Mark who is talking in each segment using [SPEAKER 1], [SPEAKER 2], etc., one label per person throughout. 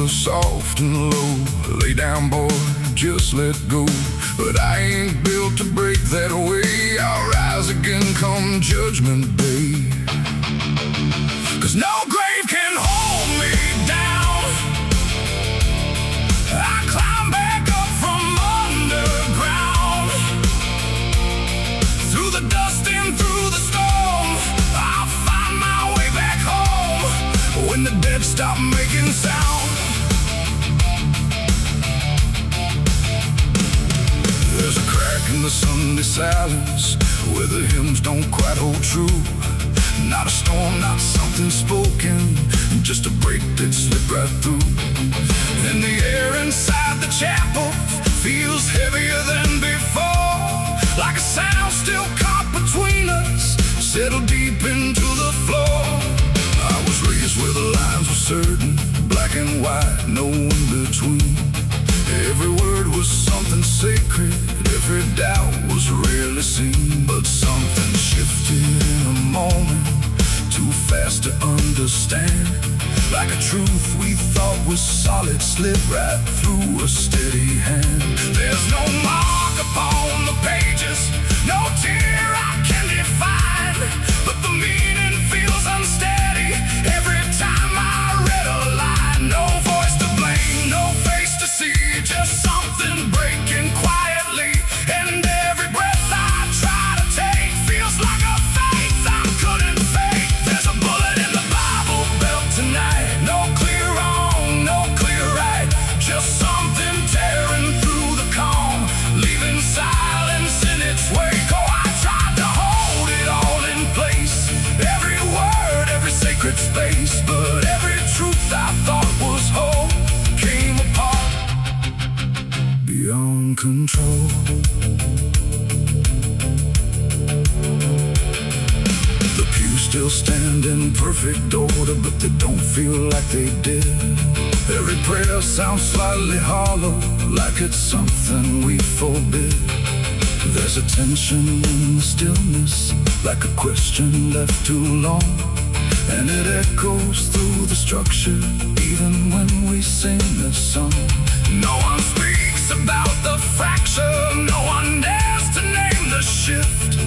[SPEAKER 1] soft and low. Lay down, boy, just let go. But I ain't built to break that way. I'll rise again come judgment day. 'Cause no grave can hold me down. I climb back up from underground. Through the dust and through the storm, I'll find my way back home. When the dead stop making sound. There's a crack in the Sunday silence where the hymns don't quite hold true. Not a storm, not something spoken, just a break that slipped right through. And the air inside the chapel feels heavier than before. Like a sound still caught between us, settled deep into the floor. I was raised where the lines were certain, black and white, no in between. Every word was something sacred, every doubt was rarely seen. But something shifted in a moment, too fast to understand. Like a truth we thought was solid slipped right through a steady hand. There's no mark upon the pages, no tear I can define, but the meaning feels unsteady every time I read a line. No voice to blame, no face to see, just something breaking quietly. And every breath I try to take feels like a faith I couldn't fake. There's a bullet in the Bible belt tonight. No clear wrong, no clear right, just something tearing through the calm, leaving silence in its wake. Oh, I tried to hold it all in place, every word, every sacred space. But every truth I thought was whole came apart beyond control. The pews still stand in perfect order, but they don't feel like they did. Every prayer sounds slightly hollow, like it's something we forbid. There's a tension in the stillness, like a question left too long. And it echoes through the structure, even when we sing this song. No one speaks about the fracture, no one dares to name the shift.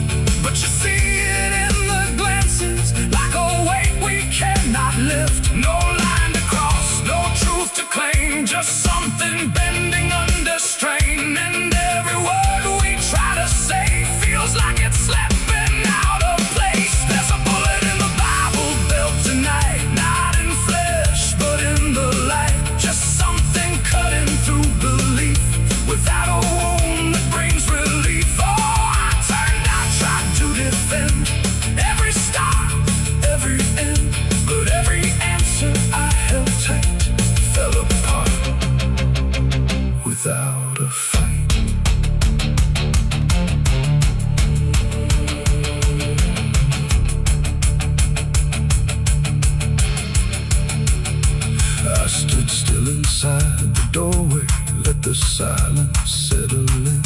[SPEAKER 1] But you see it in the glances, like a weight we cannot lift. No line to cross, no truth to claim, just something bending under strain. And every word we try to say feels like it's slipping out of place. There's a bullet in the Bible belt tonight, not in flesh, but in the light. Just something cutting through belief, without a wound that brings relief. Oh, I turned, I tried to defend every start, every end, but every answer I held tight fell apart without a fight. I stood still inside the doorway, let the silence settle in.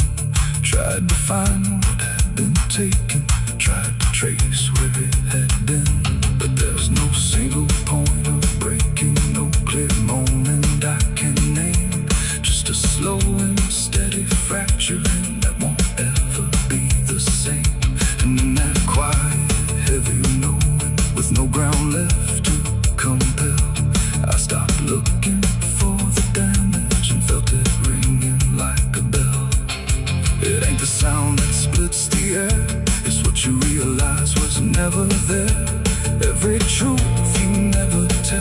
[SPEAKER 1] Tried to find what had been taken, tried to trace where it had been. But there's no single point of breaking, no clear moment I can name. Just a slow and steady fracturing that won't ever be the same. And in that quiet, heavy knowing, with no ground left to compel, I stopped looking for the damage and felt it ringing like a bell. It ain't the sound that splits the air, it's what you realize was never there. Every truth you never tell.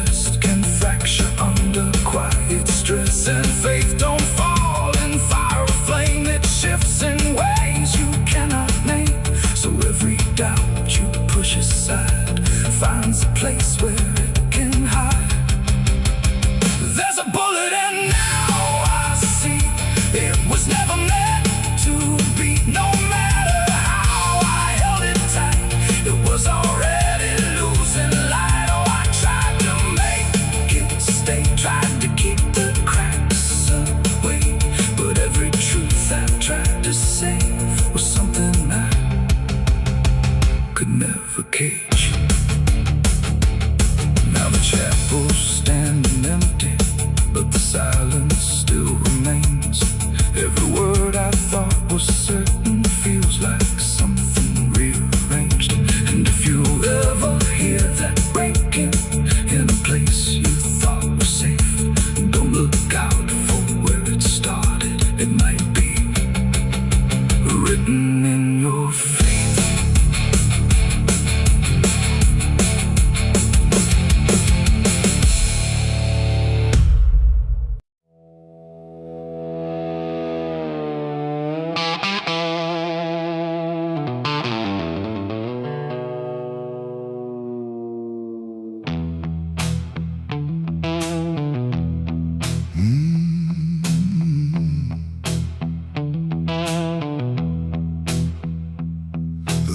[SPEAKER 1] I thought was certain feels like something rearranged. And if you ever hear that breaking in a place you thought was safe, don't look out for where it started. It might be written in your fate.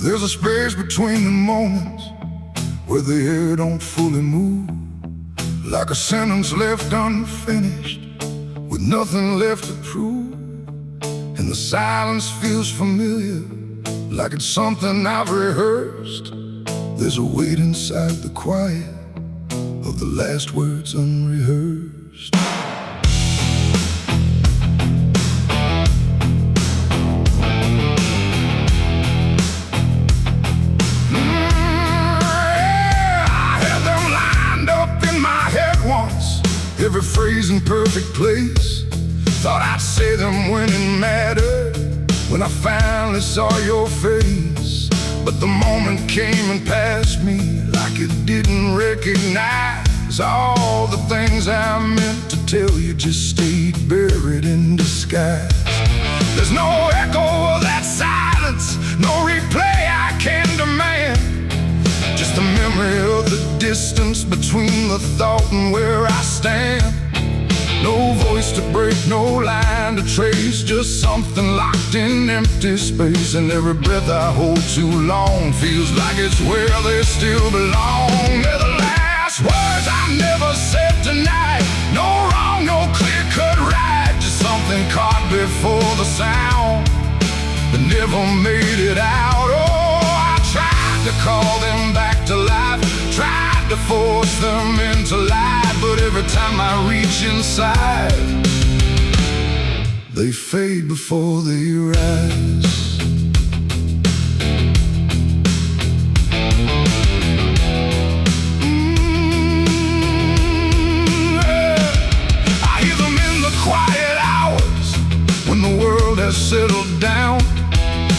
[SPEAKER 1] There's a space between the moments where the air don't fully move, like a sentence left unfinished with nothing left to prove. And the silence feels familiar, like it's something I've rehearsed. There's a weight inside the quiet of the last words unrehearsed. Every phrase in perfect place. Thought I'd say them when it mattered, when I finally saw your face. But the moment came and passed me like it didn't recognize. All the things I meant to tell you just stayed buried in disguise. There's no echo of that silence, no replay I can demand. Just the memory of the distance between the thought and where I stand. No voice to break, no line to trace, just something locked in empty space. And every breath I hold too long feels like it's where they still belong. They're the last words I never said tonight. No wrong, no clear-cut right, just something caught before the sound that never made it out. Oh, I tried to call them back to life, tried to force them into light, but every time I reach inside, they fade before they rise. I hear them in the quiet hours when the world has settled down.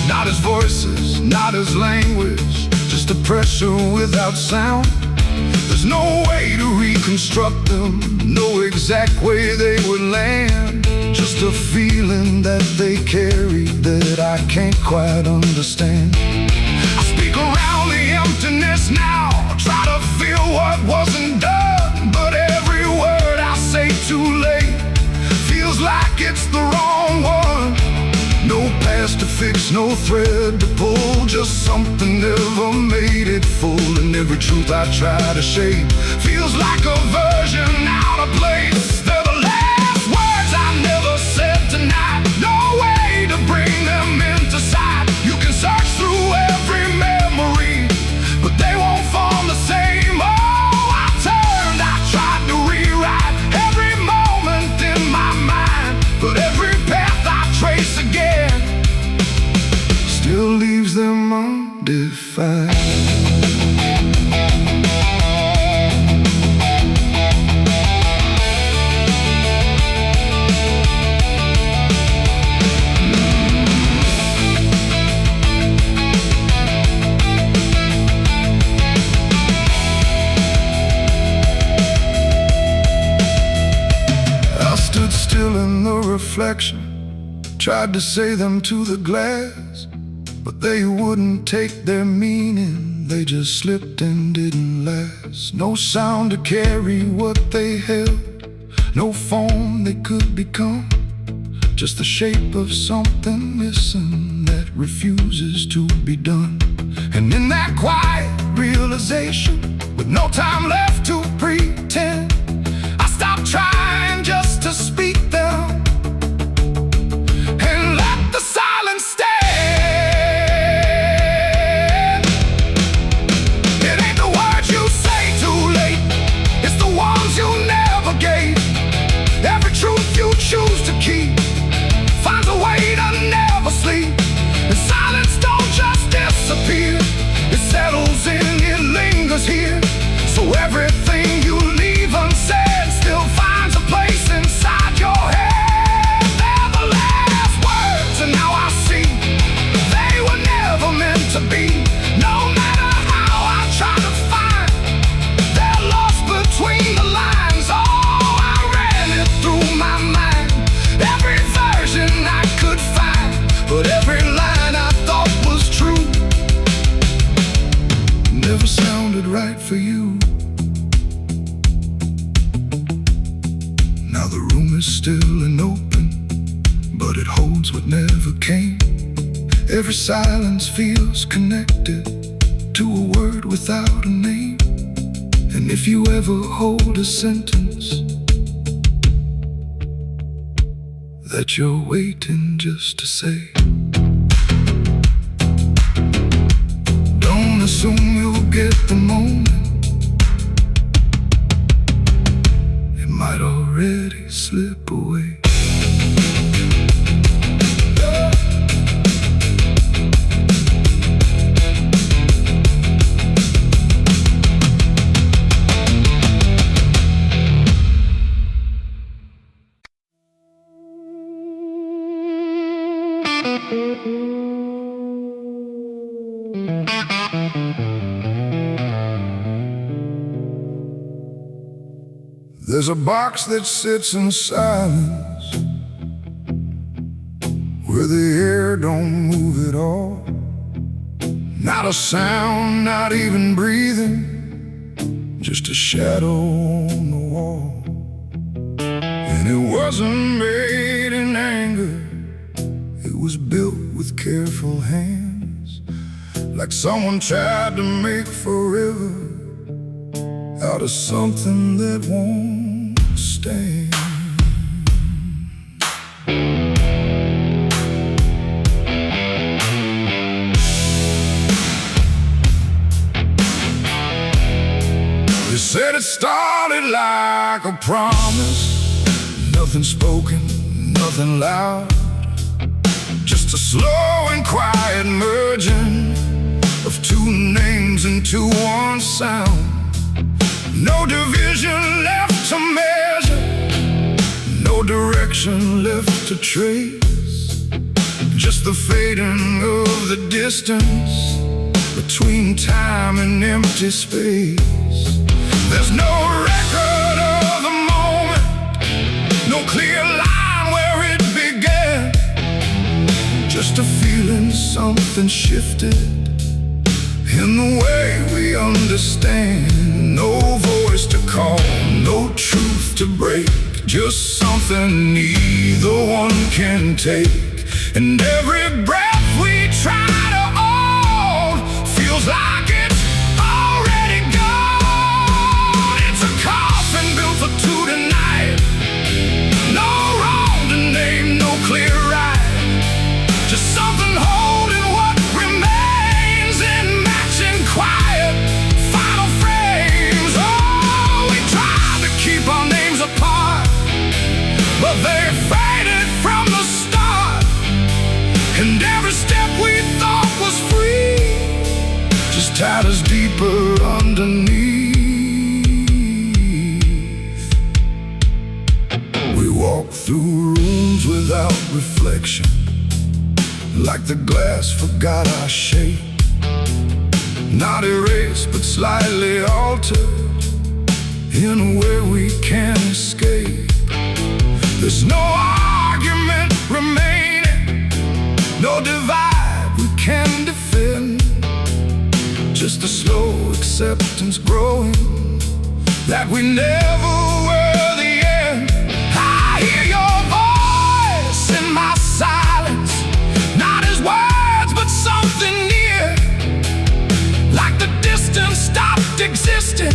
[SPEAKER 1] Not as voices, not as language, just a pressure without sound. There's no way to reconstruct them, no exact way they would land. Just a feeling that they carry that I can't quite understand. I speak around the emptiness now, try to feel what wasn't done, but every word I say too late feels like it's the wrong one. No past to fix, no thread to pull, just something never made it full. And every truth I try to shape feels like a version out of place. They're the last words I never said tonight, no way to bring them into sight. You can search through every memory, but they won't form the same. Oh, I turned, I tried to rewrite every moment in my mind, but every path I trace again still leaves them undefined. I stood still in the reflection, tried to say them to the glass, but they wouldn't take their meaning, they just slipped and didn't last. No sound to carry what they held, no form they could become, just the shape of something missing that refuses to be done. And in that quiet realization, with no time left to pretend, I stopped trying just to speak them and let the silence stand. Choose to keep finds a way to is here. So everything you leave unsaid still finds a place inside your head. They're the last words, and now I see they were never meant to be. No matter how I try to find, they're lost between the lines. Oh, I ran it through my mind, every version I could find, but every line I thought was true never sounded right for you. Now the room is still and open, but it holds what never came. Every silence feels connected to a word without a name. And if you ever hold a sentence that you're waiting just to say, don't assume you'll get the moment. It might already slip away. There's a box that sits in silence, where the air don't move at all. Not a sound, not even breathing, just a shadow on the wall. And it wasn't made in anger, it was built with careful hands, like someone tried to make forever out of something that won't stand. They said it started like a promise, nothing spoken, nothing loud, just a slow and quiet merging of two names into one sound. No division left to measure, no direction left to trace, just the fading of the distance between time and empty space. There's no record of the moment, no clear line where it began, just a feeling something shifted in the way we understand. No voice to call, no truth to break, just something neither one can take. And every breath we try to hold feels like it's already gone. It's a coffin built for two tonight, no wrong to name, no clear right, just something holding what remains in matching quiet final frames. Oh, we tried to keep our names apart, but they faded from the start. And every step we thought was free just tied us deeper underneath. We walk through rooms without reflection, like the glass forgot our shape, not erased but slightly altered in a way we can't escape. There's no argument remaining, no divide we can defend, just a slow acceptance growing that we never were the end. I hear your voice in my silence, not as words but something near, like the distance stopped existing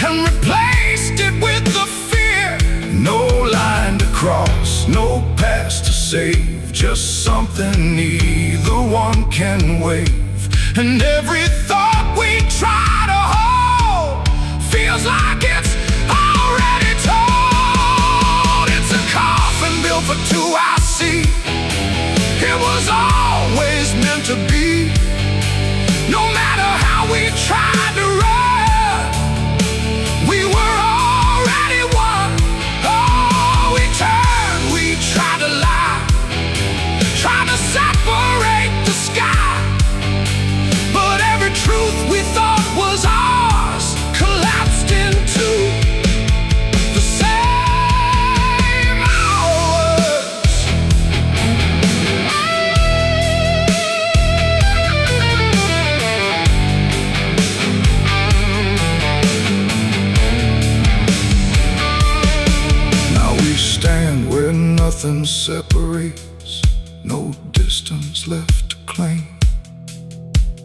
[SPEAKER 1] and replaced it with the fear. No line to cross, no past to save, just something neither one can wave. And every thought we try to hold feels like it's already told. It's a coffin built for two, I see. It was always meant to be. No matter how we tried to run, nothing separates, no distance left to claim.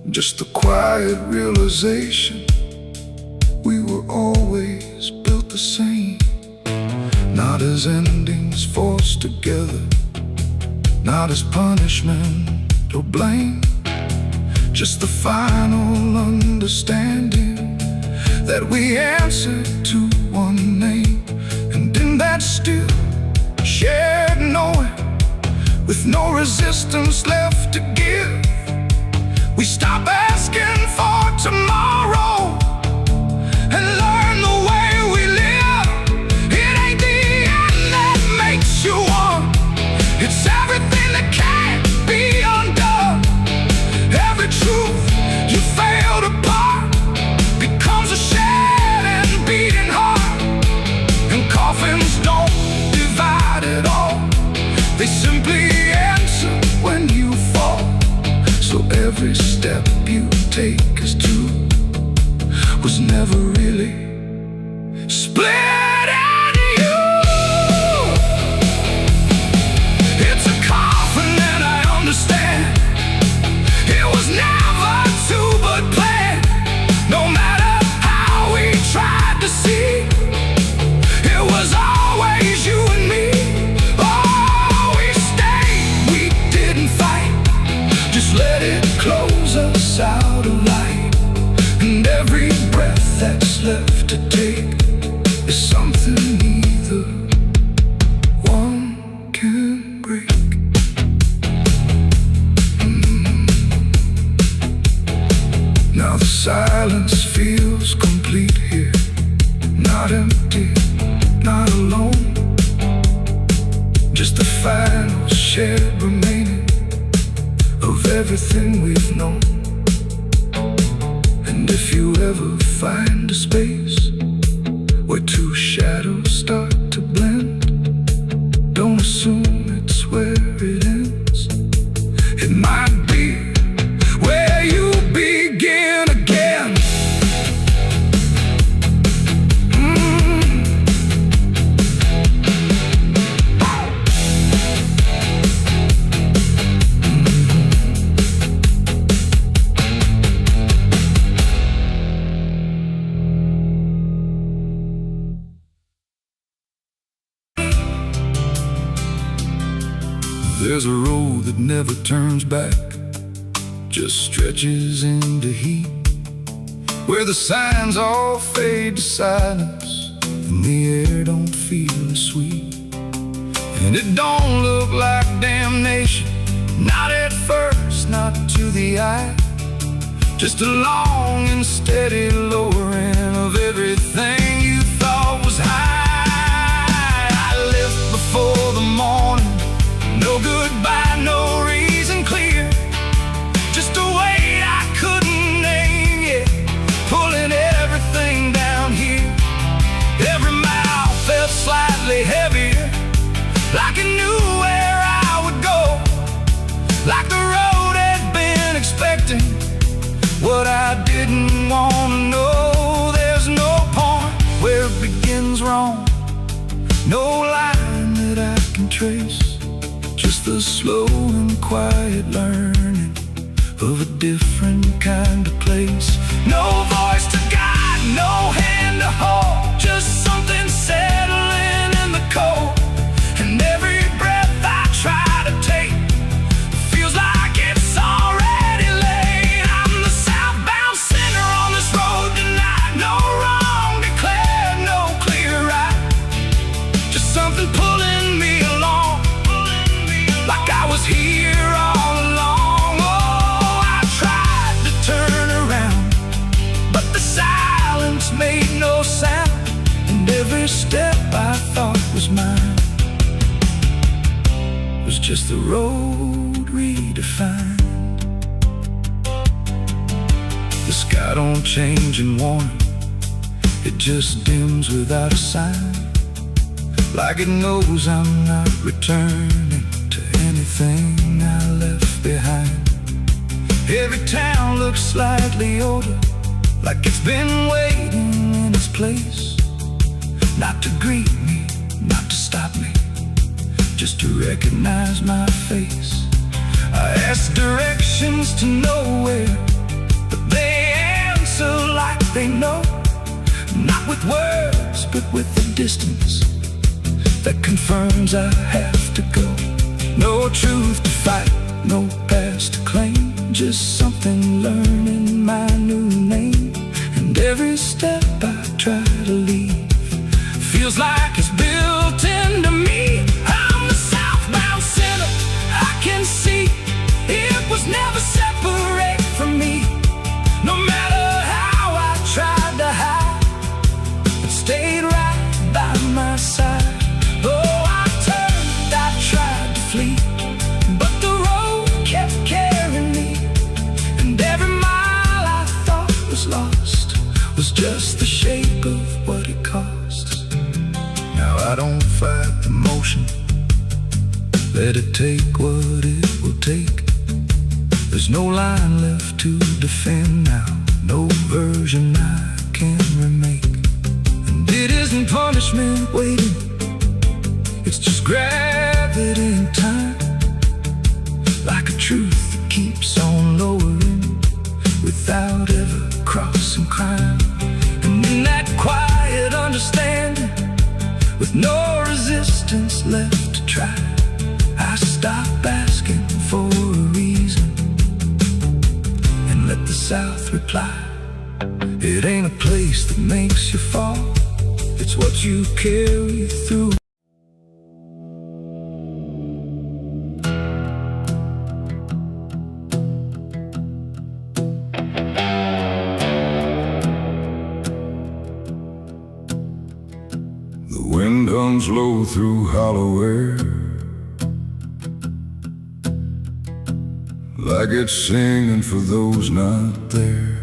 [SPEAKER 1] Just the quiet realization we were always built the same. Not as endings forced together, not as punishment or blame. Just the final understanding that we answer to one name. And in that still shared knowing, with no resistance left to give, we stop asking for tomorrow and learn the way we live. It ain't the end that makes you one, it's everything that can't be undone. Every truth you failed apart becomes a shed and beating heart. And coffins don't divide at all, they simply answer when you fall. So every step you take as two was never really split into you. It's a coffin and I understand, it was never to but planned. No matter how we tried to see, it was always you and me. Oh, we stayed, we didn't fight, just let it close us out of light. And every breath that's left to take is something neither one can break. Now the silence feels complete here, not empty, not alone. Just the final shared remaining of everything we've known. And if you ever find a space where two shadows start to blend, don't assume it's where it ends. It might be where you begin again. There's a road that never turns back, just stretches into heat, where the signs all fade to silence and the air don't feel as sweet. And it don't look like damnation, not at first, not to the eye, just a long and steady lowering of everything you thought was high. I left before the morning, no goodbye, no reason clear, just a weight I couldn't name yet, pulling everything down here. Every mile felt slightly heavier, like it knew where I would go, like the road had been expecting what I didn't want to know. There's no point where it begins wrong, no line that I can trace, just the slow and quiet learning of a different kind of place. No voice to guide, no hand to hold, just something settling in the cold. And every breath I try to take feels like it's already late. I'm the southbound sinner on this road tonight, no wrong declared, no clear right, just something pulling me along, like I was here all along. Oh, I tried to turn around, but the silence made no sound. And every step I thought was mine was just the road redefined. The sky don't change in warning, it just dims without a sign, like it knows I'm not returning to anything I left behind. Every town looks slightly older, like it's been waiting in its place, not to greet me, not to stop me, just to recognize my face. I ask directions to nowhere, but they answer like they know. Not with words, but with the distance that confirms I have to go. No truth to fight, no past to claim, just something learning my new name. And every step I try to leave feels like it's built into me. I'm the southbound sinner, I can see it was never separate from me. No matter how I tried to hide, it stayed right by my side. Oh, I turned, I tried to flee, but the road kept carrying me. And every mile I thought was lost was just the shape of what it costs. Now I don't fight the motion, let it take what it will take. There's no line left to defend now, no version I can remake. And it isn't punishment waiting, it's just gravity in time, like a truth that keeps on lowering without ever crossing crime. And in that quiet understanding, with no resistance left to try, I stop asking for a reason and let the South reply. It ain't a place that makes you fall, it's what you carry through. The wind hums low through hollow air, like it's singing for those not there.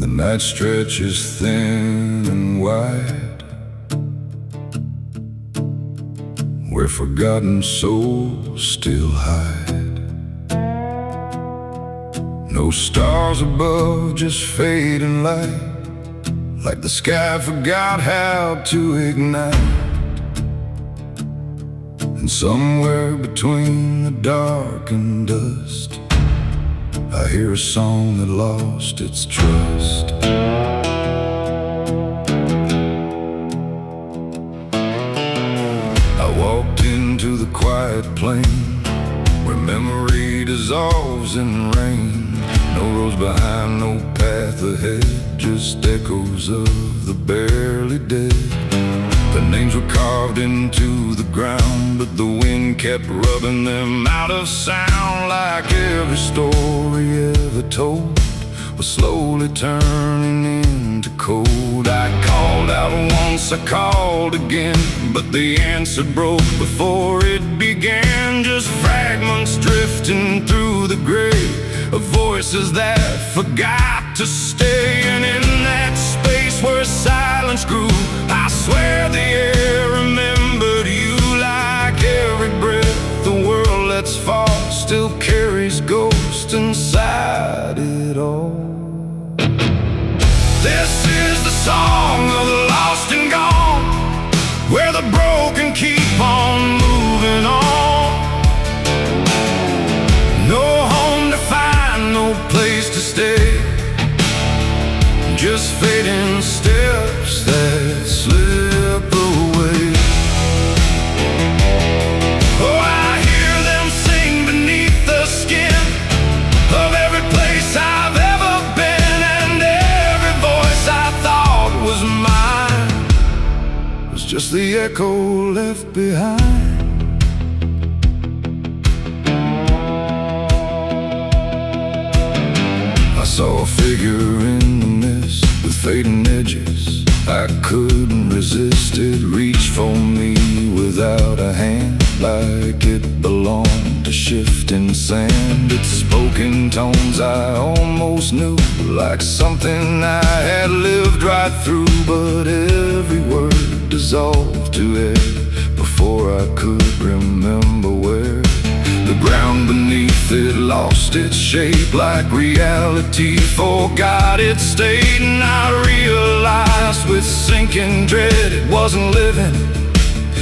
[SPEAKER 1] The night stretches thin and wide, where forgotten souls still hide. No stars above, just fading light, like the sky forgot how to ignite. And somewhere between the dark and dust, I hear a song that lost its trust. I walked into the quiet plain, where memory dissolves in rain. No roads behind, no path ahead, just echoes of the barely dead. The names were carved into the ground, but the wind kept rubbing them out of sound. Like every story ever told was slowly turning into cold. I called out once, I called again, but the answer broke before it began. Just fragments drifting through the gray of voices that forgot to stay. And in that space where silence grew, I swear the air remembered you. Like every breath the world lets fall still carries ghosts inside it all. This is the song of the lost and gone, where the broken keep on moving on. No home to find, no place to stay, just fading steps that slip away. Oh, I hear them sing beneath the skin of every place I've ever been, and every voice I thought was mine was just the echo left behind. I saw a figure in the mist with fading edges. I couldn't resist it, reached for me without a hand, like it belonged to shifting sand. It spoke in tones I almost knew, like something I had lived right through. But every word dissolved to air before I could remember where. The ground beneath it lost its shape, like reality forgot its state. And I realized with sinking dread it wasn't living,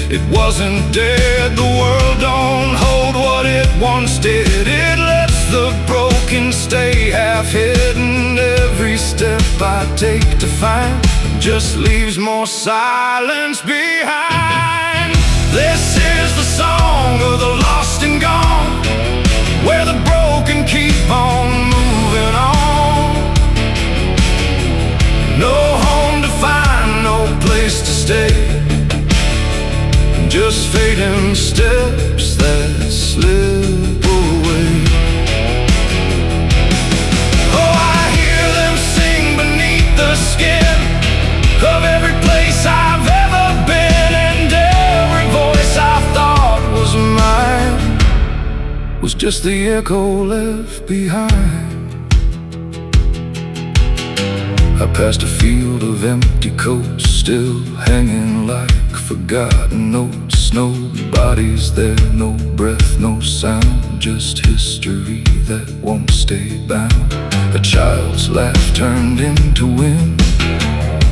[SPEAKER 1] It wasn't dead, the world don't hold what it once did. It lets the broken stay half hidden. Every step I take to find just leaves more silence behind. This is the song of the lost and gone, where the broken keep on moving on. No home to find, no place to stay, just fading steps that slip away. Oh, I hear them sing beneath the skin of every place I've ever been, and every voice I thought was mine was just the echo left behind. I passed a field of empty coats, still hanging like forgotten notes. No bodies there, no breath, no sound, just history that won't stay bound. A child's laugh turned into wind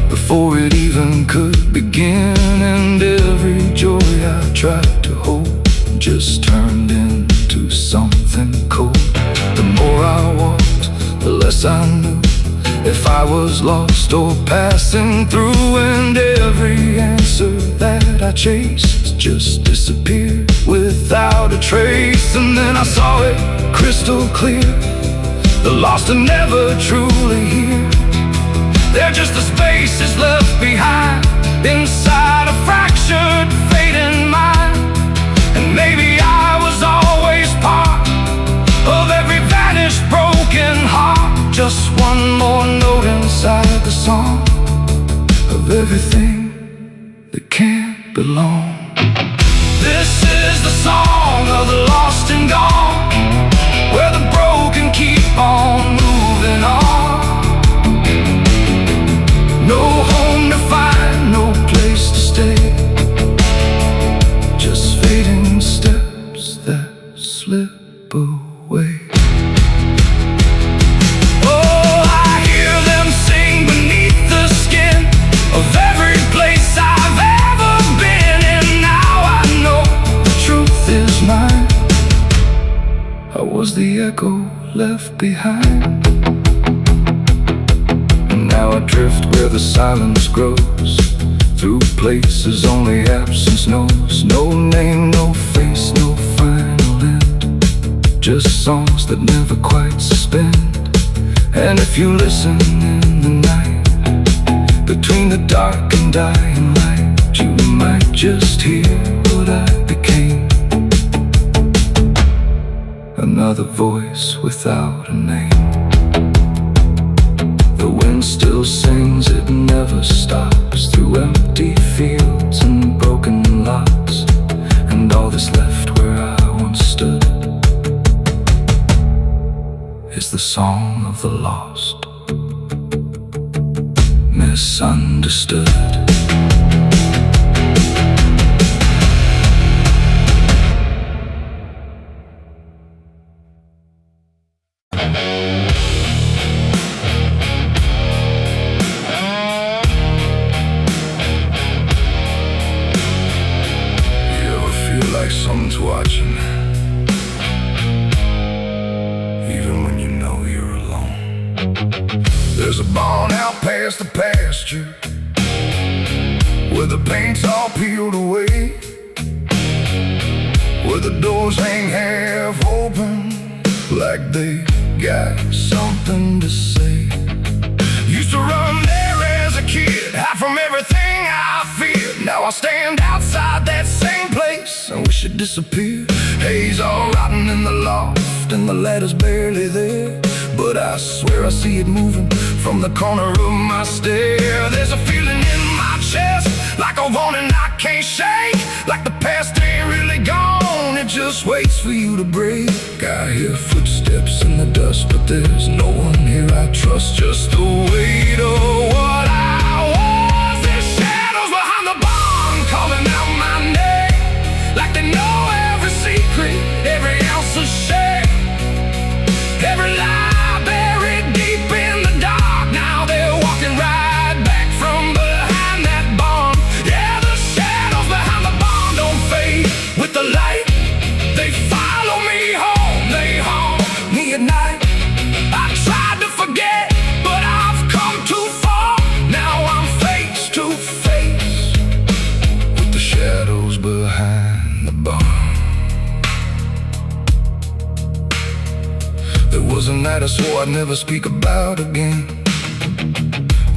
[SPEAKER 1] before it even could begin, and every joy I tried to hold just turned into something cold. The more I walked, the less I knew if I was lost or passing through, and every answer that I chased just disappeared without a trace. And then I saw it crystal clear, the lost are never truly here. They're just the spaces left behind inside a fractured, fading mind. And maybe I was always part of every vanished, broken heart, just one more note inside the song of everything that can't belong. This is the song of the lost and gone, where the broken keep on moving on. No home to find, no place to stay, just fading steps that slip away. Of every place I've ever been, and now I know the truth is mine. I was the echo left behind, and now I drift where the silence grows, through places only absence knows. No name, no face, no final end, just songs that never quite suspend. And if you listen in the night, between the dark and dying light, you might just hear what I became. Another voice without a name. The wind still sings, it never stops, through empty fields and broken lots, and all that's left where I once stood is the song of the lost, misunderstood. Someone's watching, even when you know you're alone. There's a barn out past the pasture, where the paint's all peeled away, where the doors hang half open, like they got something to say. Used to run there as a kid, hide from everything I feared. Now I stand outside that same place, I wish it disappeared. Haze all rotten in the loft, and the ladder's barely there, but I swear I see it moving from the corner of my stair. There's a feeling in my chest, like a warning I can't shake, like the past ain't really gone, it just waits for you to break. I hear footsteps in the dust, but there's no one here I trust, just the weight of what I was. There's shadows behind the barn calling out my name, like they know every secret, every ounce of shame, every lie buried deep in the dark. Now they're walking right back from behind that barn. Yeah, the shadows behind the barn swore I'd never speak about again.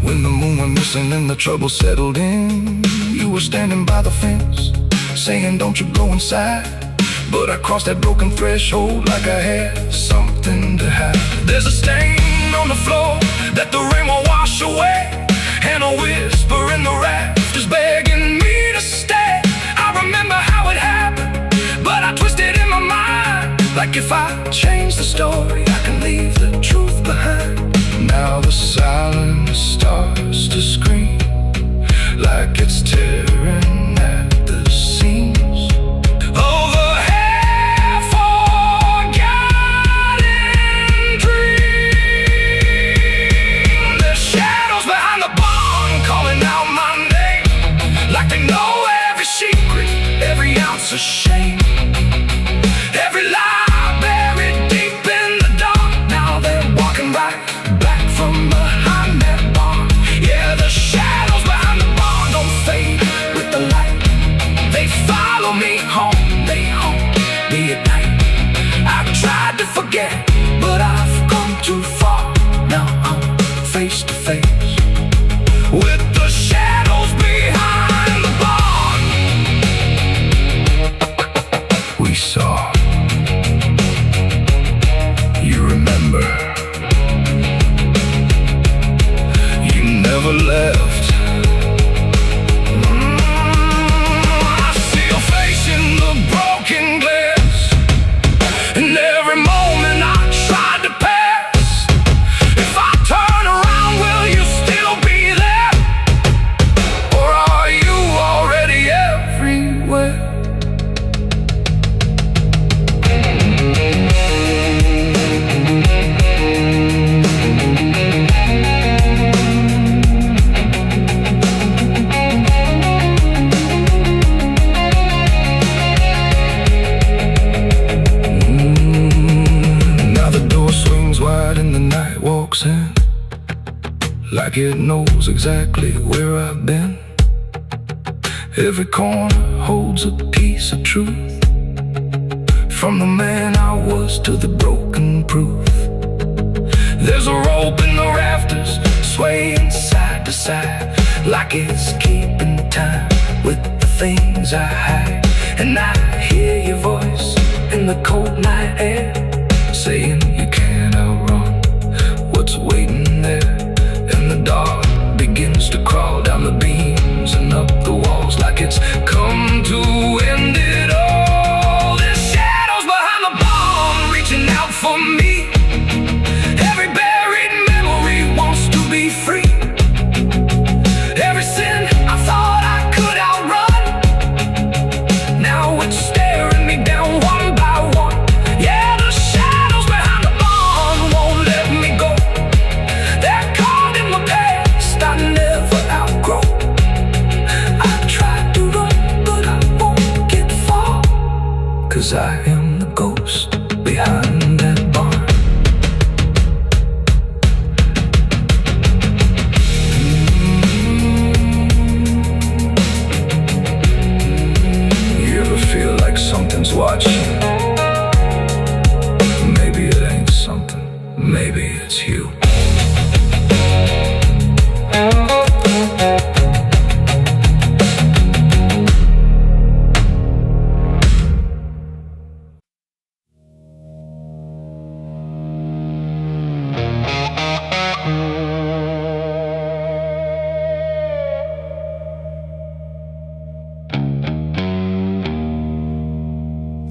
[SPEAKER 1] When the moon went missing and the trouble settled in, you were standing by the fence, saying don't you go inside. But I crossed that broken threshold like I had something to hide. There's a stain on the floor that the rain will wash away, and a whisper in the rafters begging me to stay. I remember how it happened, but I twisted in my mind, like if I change the story, I can leave the truth behind. Now the silence starts to scream, like it's tearing at the seams. Over half-forgotten dreams. There's shadows behind the barn calling out my name, like they know every secret, every ounce of shame, every lie buried deep in the dark. Now they're walking right back from behind that barn. Yeah, the shadows behind the barn don't fade with the light. They follow me home, they haunt me at night. I've tried to forget, but I've come too far. Now I'm face to face with the shadows behind the barn. We saw. You remember. You never left. I see your face in the broken glass, and every moment I tried to pass. If I turn around, will you still be there? Or are you already everywhere? Now the door swings wide and the night walks in, like it knows exactly where I've been. Every corner holds a piece of truth, from the man I was to the broken proof. There's a rope in the rafters, swaying side to side, like it's keeping time with the things I hide. And I hear your voice in the cold night air, saying you can't outrun what's waiting there. And the dark begins to crawl down the beams and up the walls, like it's come to end it all. There's shadows behind the barn reaching out for me. Every buried memory wants to be free. Every sin I thought I could outrun, now it's staring me down one by one. Yeah, the shadows behind the barn won't let me go. They're caught in the past I never outgrow. I tried to run, but I won't get far, 'cause I am the ghost behind that barn. You ever feel like something's watching? Maybe it ain't something, maybe it's you.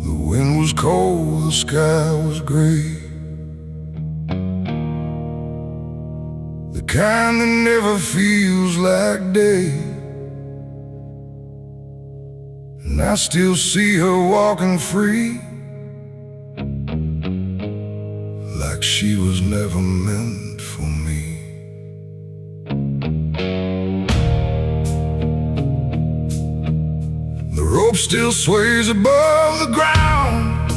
[SPEAKER 1] The wind was cold, the sky was gray, the kind that never feels like day. And I still see her walking free, like she was never meant for me. The rope still sways above the ground,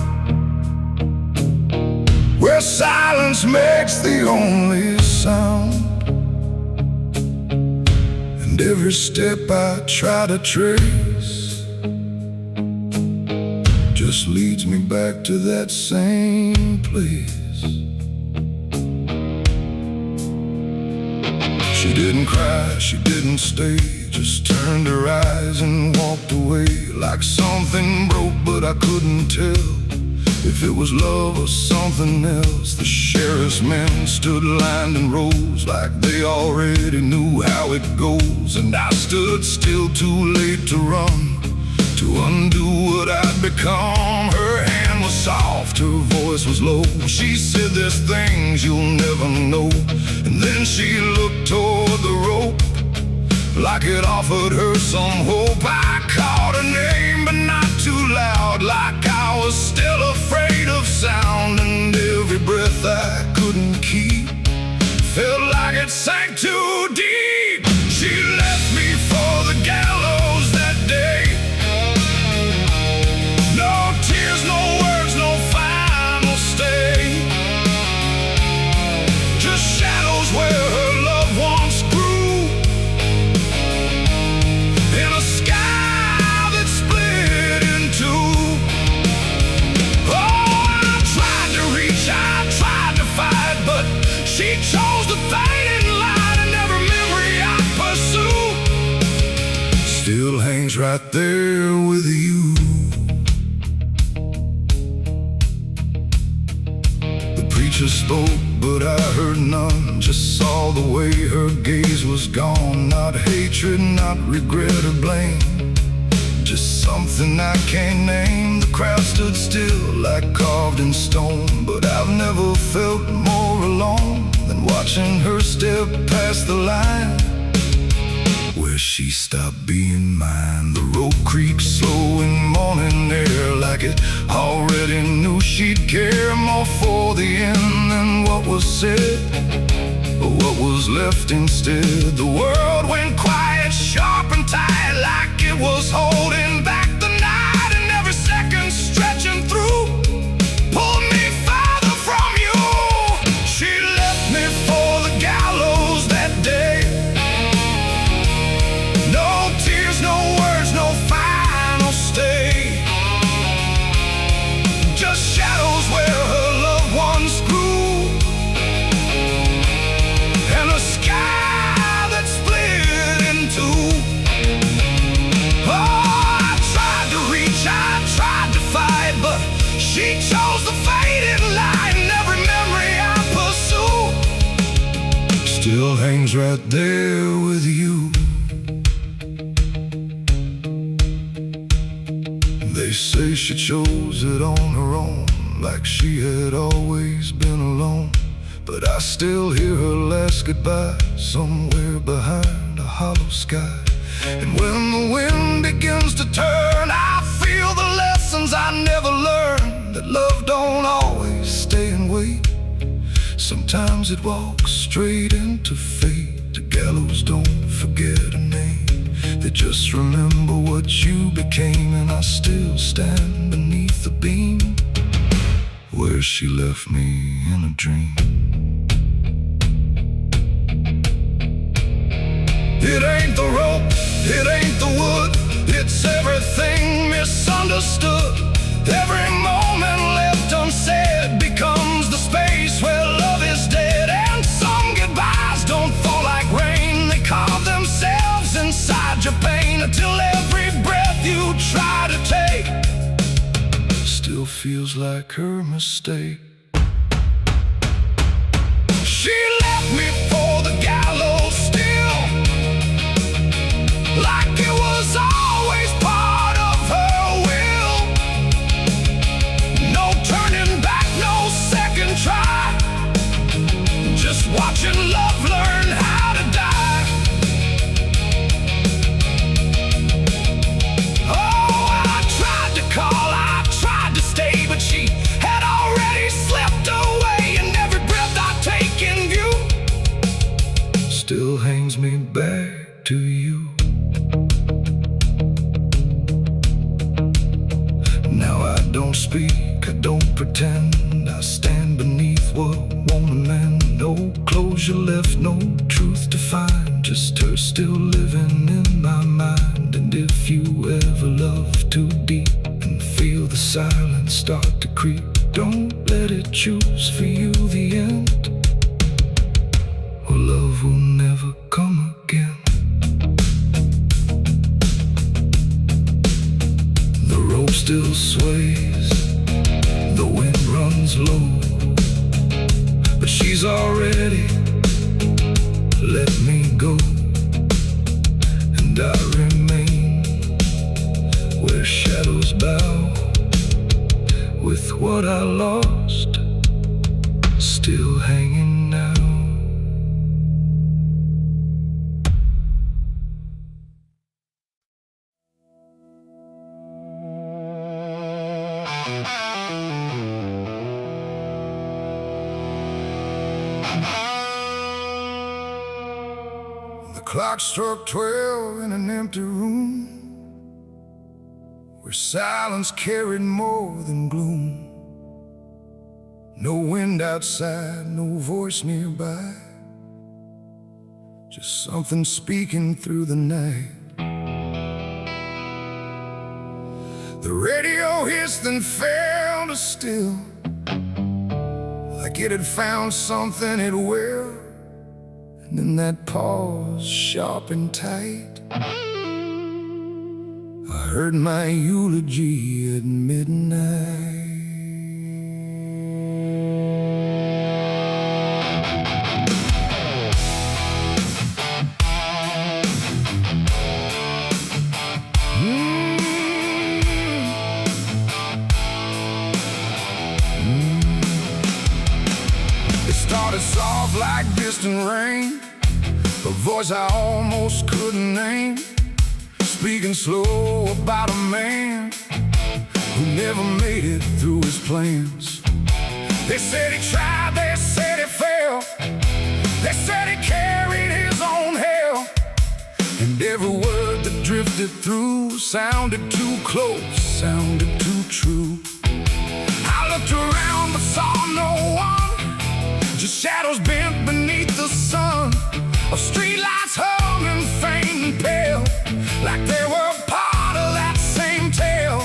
[SPEAKER 1] where silence makes the only sound. And every step I try to trace just leads me back to that same place. didn't cry, she didn't stay, just turned her eyes and walked away. Like something broke, but I couldn't tell if it was love or something else. The sheriff's men stood lined in rows, like they already knew how it goes. And I stood still, too late to run, to undo what I'd become. Her hand was soft, her voice was low. She said, "There's things you'll never know." And then she looked toward the rope, like it offered her some hope. I called her name, but not too loud, like I was still afraid of sound. And every breath I couldn't keep felt like it sank too deep. She left me for the gallows that day. No tears, no words, no final stay, just shadows where her loved ones grew, in a sky that split in two. Oh, I tried to reach, I tried to fight, but she chose the fading light, and every memory I pursue still hangs right there with you. The preacher spoke, but I heard none, just saw the way her gaze was gone. Not hatred, not regret or blame, just something I can't name. The crowd stood still, like carved in stone, but I've never felt more alone than watching her step past the line where she stopped being mine. The road creaked slow in morning air, like it already knew she'd care more for the end than what was said, but what was left instead. The world went quiet, sharp and tight, like it was holding back the night, and every second stretching through pulled me farther from you. She left me for the gallows that day. No tears, no words, no final stay, just shadows where her loved ones grew, and a sky that split in two. Oh, I tried to reach, I tried to fight, but she chose the faded light, and every memory I pursue still hangs right there with you. They say she chose it on her own, like she had always been alone, but I still hear her last goodbye somewhere behind a hollow sky. And when the wind begins to turn, I feel the lessons I never learned, that love don't always stay and wait. Sometimes it walks straight into fate. The gallows don't forget a name, they just remember what you became. And I still stand beneath the beam where she left me in a dream. It ain't the rope, it ain't the wood, it's everything misunderstood. Every moment left unsaid becomes the space where love is dead. And some goodbyes don't fall like rain, they carve themselves inside your pain, until every breath you try to take still feels like her mistake. She left me for the gallows still, like it was always part of her will. No turning back, no second try, just watching love learn how to die. Oh, I tried to call, I tried to stay, but she had already slipped away, and every breath I take in view still hangs me back to you. Now I don't speak, I don't pretend, I stand beneath what won't amend. No closure left, no truth to find, just her still living in my mind. And if you ever love too deep and feel the silence start to creep, don't let it choose for you the end, or love will never come still sways, the wind runs low, but she's already let me go, and I remain where shadows bow, with what I lost still hanging now. The clock struck 12 in an empty room, where silence carried more than gloom. No wind outside, no voice nearby, just something speaking through the night. The radio hissed and fell to still, like it had found something it will. And in that pause, sharp and tight, I heard my eulogy at midnight. It started soft like distant rain, a voice I almost couldn't name, speaking slow about a man who never made it through his plans. They said he tried, they said he failed, they said he carried his own hell, and every word that drifted through sounded too close, sounded too true. I looked around but saw no one, just shadows bent beneath the sun, of streetlights hung and faint and pale, like they were part of that same tale.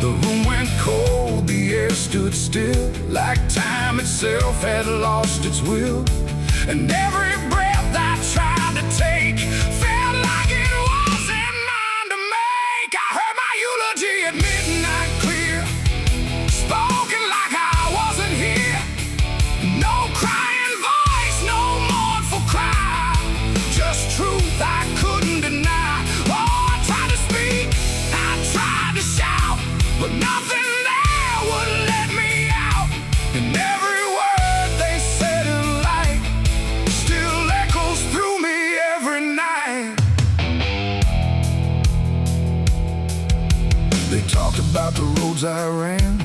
[SPEAKER 1] The room went cold, the air stood still, like time itself had lost its will. And every breath I tried to take felt like it wasn't mine to make. I heard my eulogy at midnight clear, spoken like I wasn't here. No crying voice, no mournful cry, just truth I couldn't deny. Oh, I tried to speak, I tried to shout, but nothing there would let me out. And every word they said in light still echoes through me every night. They talked about the roads I ran,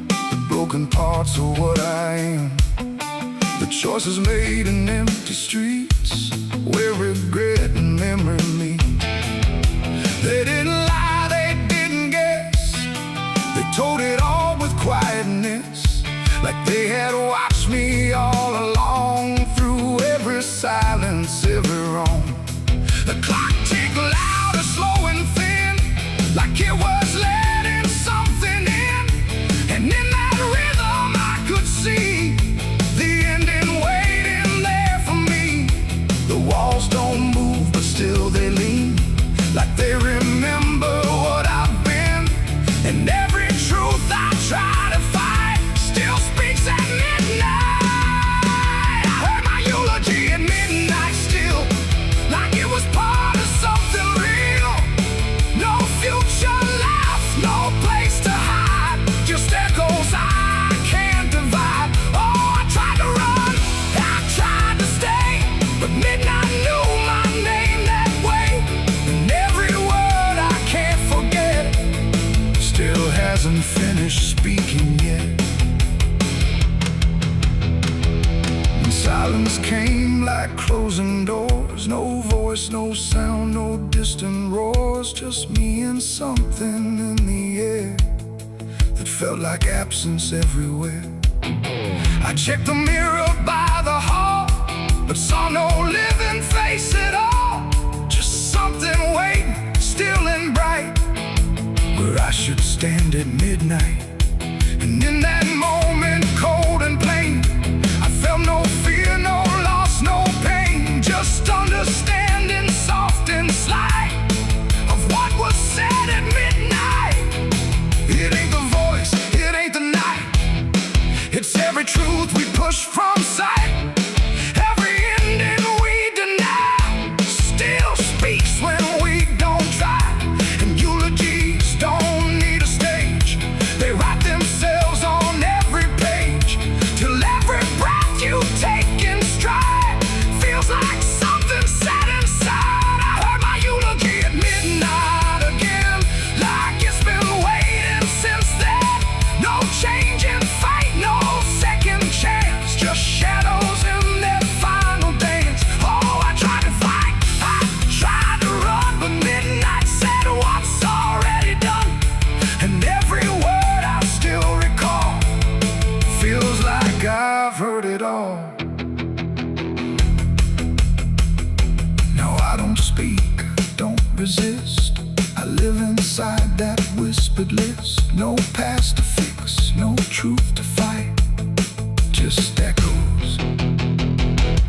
[SPEAKER 1] the broken parts of what I am, the choices made in empty streets where regret and memory meet. They didn't lie, they didn't guess, they told it all with quietness, like they had watched me all along, through every silence, every wrong. The clock ticked louder, slow and thin, like it was letting something in. And in that rhythm I could see the ending waiting there for me. The walls don't move, but still they lean, like they remember what I've been. And every truth I try to fight still speaks at midnight. I heard my eulogy at midnight still, like it was part of something real. No future left, no place to hide, just echoes I can't divide. Oh, I tried to run, I tried to stay, but midnight knew my name that way. And every word I can't forget still hasn't finished speaking yet. And silence came like closing doors, no voice, no sound, no distant roars, just me and something in the air that felt like absence everywhere. I checked the mirror by the hall, but saw no living face at all, just something waiting, still and bright, where I should stand at midnight. And in that moment, cold and plain, I felt no fear, no loss, no pain, just understanding, soft and slight, of what was said at midnight. It truth we push from sight, every ending we deny, still speaks when we don't try. And eulogies don't need a stage, they write themselves on every page, till every breath you take in stride feels like something set inside. I heard my eulogy at midnight again, like it's been waiting since then. No change in fate, no second chance, just shadows in their final dance. Oh, I tried to fight, I tried to run, but midnight said what's already done. And every word I still recall feels like I've heard it all. No, I don't speak, don't resist, I live inside that whispered list. No past to fix, no truth to fight, just echoes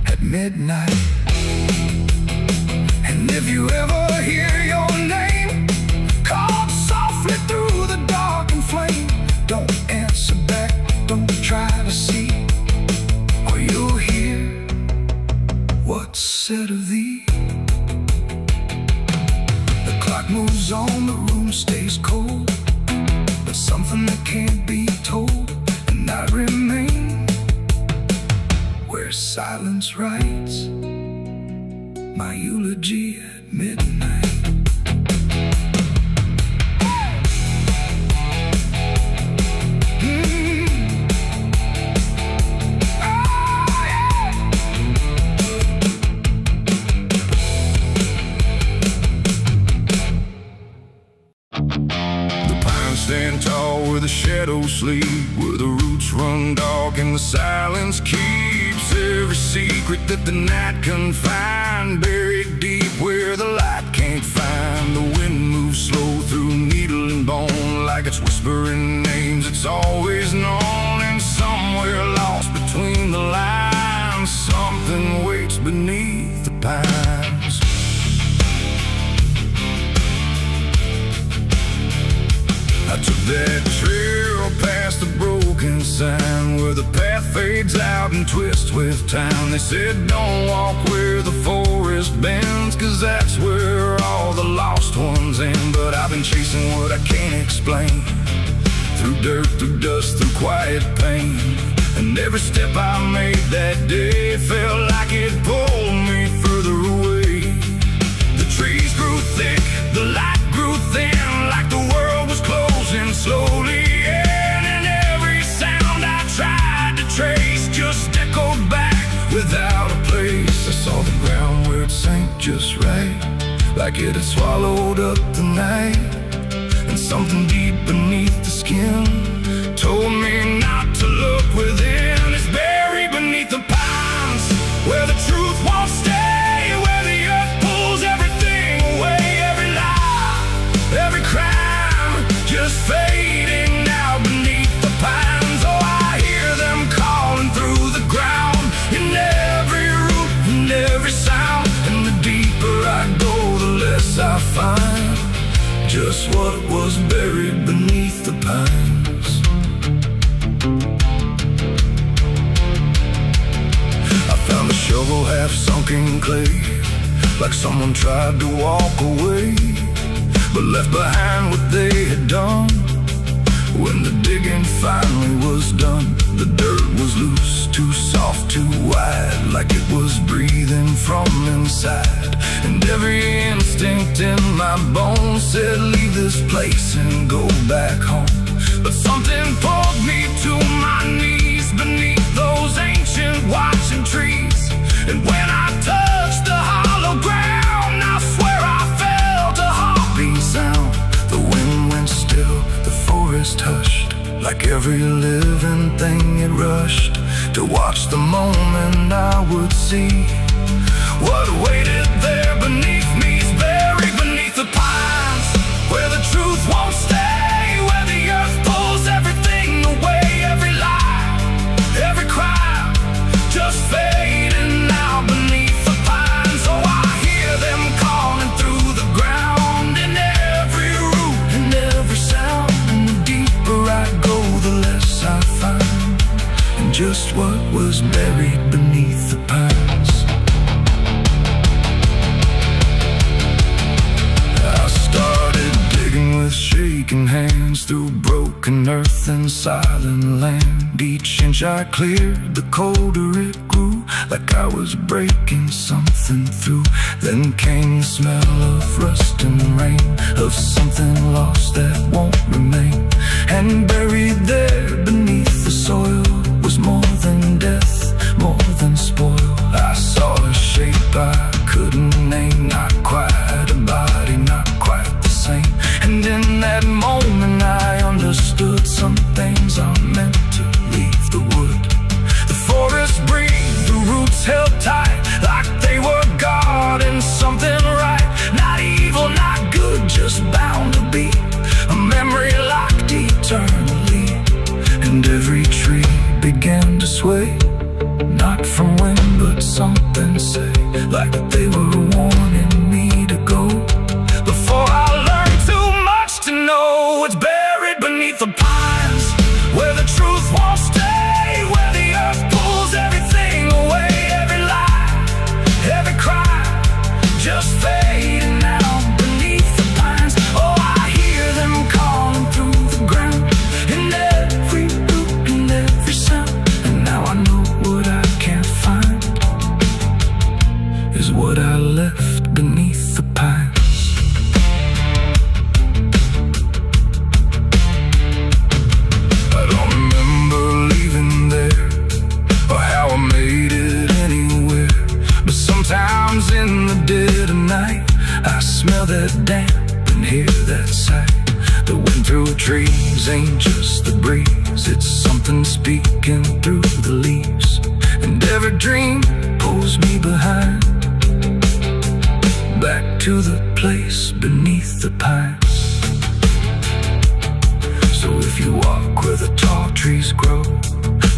[SPEAKER 1] at midnight. And if you ever hear your name called softly through the dark and flame, don't answer back, don't try to see, or you'll hear what's said of thee. The clock moves on, the room stays cold, but something that can't be told, and I remain where silence writes my eulogy at midnight. Stand tall where the shadows sleep, where the roots run dark and the silence keeps every secret that the night can find, buried deep where the light can't find. The wind moves slow through needle and bone, like it's whispering names it's always known. And somewhere lost between the lines, something waits beneath the pines. I took that trail past the broken sign, where the path fades out and twists with time. They said don't walk where the forest bends, 'cause that's where all the lost ones end. But I've been chasing what I can't explain, through dirt, through dust, through quiet pain. And every step I made that day felt like it pulled me further away. The trees grew thick, the light grew thin, like the world was closing slowly in. And every sound I tried to trace just echoed back without a place. I saw the ground where it sank just right, like it had swallowed up the night. And something deep beneath the skin told me not to look within. It's buried beneath the pines, where the truth won't stay, where the earth pulls everything away. Every lie, every crime, just fading now beneath the pines. Oh, I hear them calling through the ground, in every root and every sound. And the deeper I go, the less I find just what was buried beneath the pines. I found a shovel half sunk in clay, like someone tried to walk away, but left behind what they had done. When the digging finally was done, the dirt was loose, too soft, too wide, like it was breathing from inside. And every instinct in my bones said leave this place and go back home. But something pulled me to my knees beneath those ancient watching trees. And when I touched the hollow ground, I swear I felt a heartbeat sound. The wind went still, the forest hushed, like every living thing it rushed to watch the moment I would see what waited there beneath me's buried beneath the pines, where the truth won't stay, where the earth pulls everything away. Every lie, every crime, just fading now beneath the pines. Oh, I hear them calling through the ground, in every root and every sound. And the deeper I go, the less I find, and just was buried beneath the pines. I started digging with shaking hands through broken earth and silent land. Each inch I cleared, the colder it grew, like I was breaking something through. Then came the smell of rust and rain, of something lost that won't remain. And buried there beneath the soil was more than death, more than spoil. I saw a shape I couldn't name, not quite a body, not quite the same. And in that moment I understood some things are meant to leave the wood. The forest breathed, the roots held tight, like they were guarding something right. Not evil, not good, just bound to be a memory locked eternally. And every tree began to sway, not from wind but something say, like they were warning me to go. Before I learned too much to know, it's buried beneath the pines, where the truth won't stay, where the earth pulls everything away. Every lie, every cry, just fading out beneath the pines. Oh, I hear them calling through the ground, in every root and every sound. And now I know what I can't find is what I left beneath the pines. I don't remember leaving there, or how I made it anywhere. But sometimes in the dead of night, I smell that damp and hear that sigh. The wind through trees ain't just the breeze, it's something speaking through the leaves. And every dream pulls me behind, back to the place beneath the pines. So if you walk where the tall trees grow,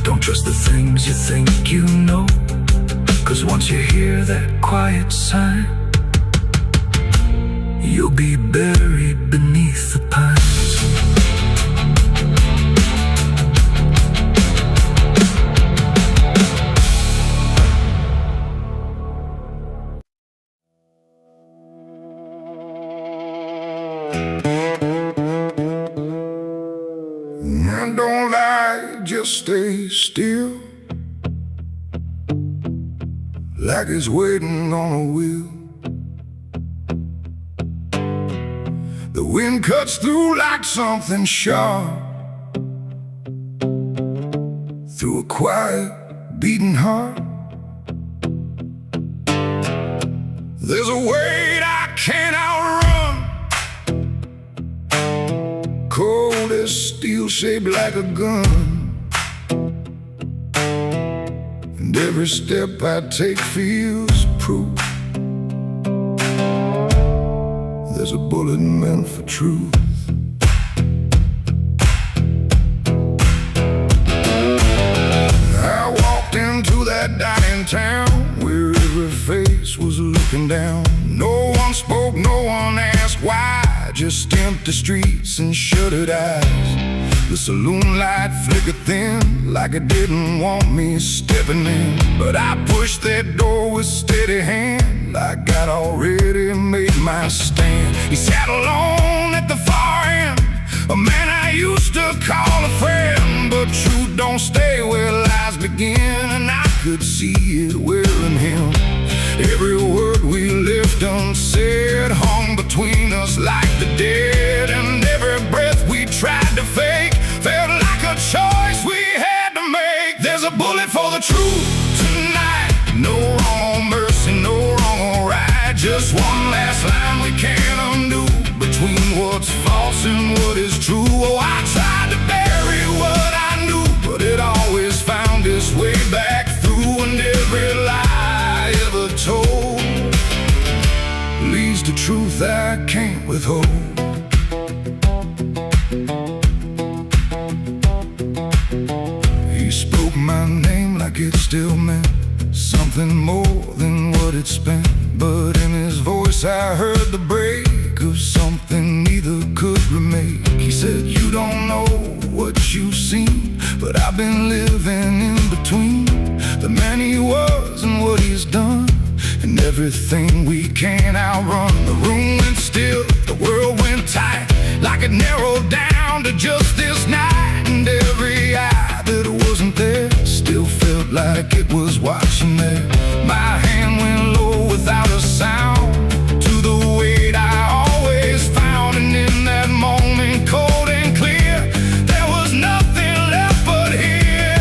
[SPEAKER 1] don't trust the things you think you know, 'cause once you hear that quiet sign, you'll be buried beneath the pines. And don't lie, just stay still, like it's waiting on a wheel. The wind cuts through like something sharp, through a quiet beating heart. There's a weight I can't outrun, cold as steel, shaped like a gun. And every step I take feels proof there's a bullet meant for truth. I walked into that dining town where every face was looking down. No one spoke, no one asked why, just empty streets and shuttered eyes. The saloon light flickered thin, like it didn't want me stepping in. But I pushed that door with steady hand, like I'd already made my stand. He sat alone at the far end, a man I used to call a friend. But truth don't stay where lies begin, and I could see it wearing him. Every word we left unsaid hung between us like the dead. And every breath we tried to fake felt like a choice we had to make. There's a bullet for the truth tonight, no wrong or mercy, no wrong or right. Just one last line we can't undo, between what's false and what is true. Oh, I tried to bury what I knew, but it always found its way back through. And every lie ever told leads to truth I can't withhold. He spoke my name like it still meant something more than what it spent. But in his voice I heard the break of something neither could remake. He said, you don't know what you've seen, but I've been living in between man he was and what he's done, and everything we can't outrun. The room went still, the world went tight, like it narrowed down to just this night. And every eye that wasn't there still felt like it was watching there. My hand went low without a sound to the weight I always found. And in that moment, cold and clear, there was nothing left but here.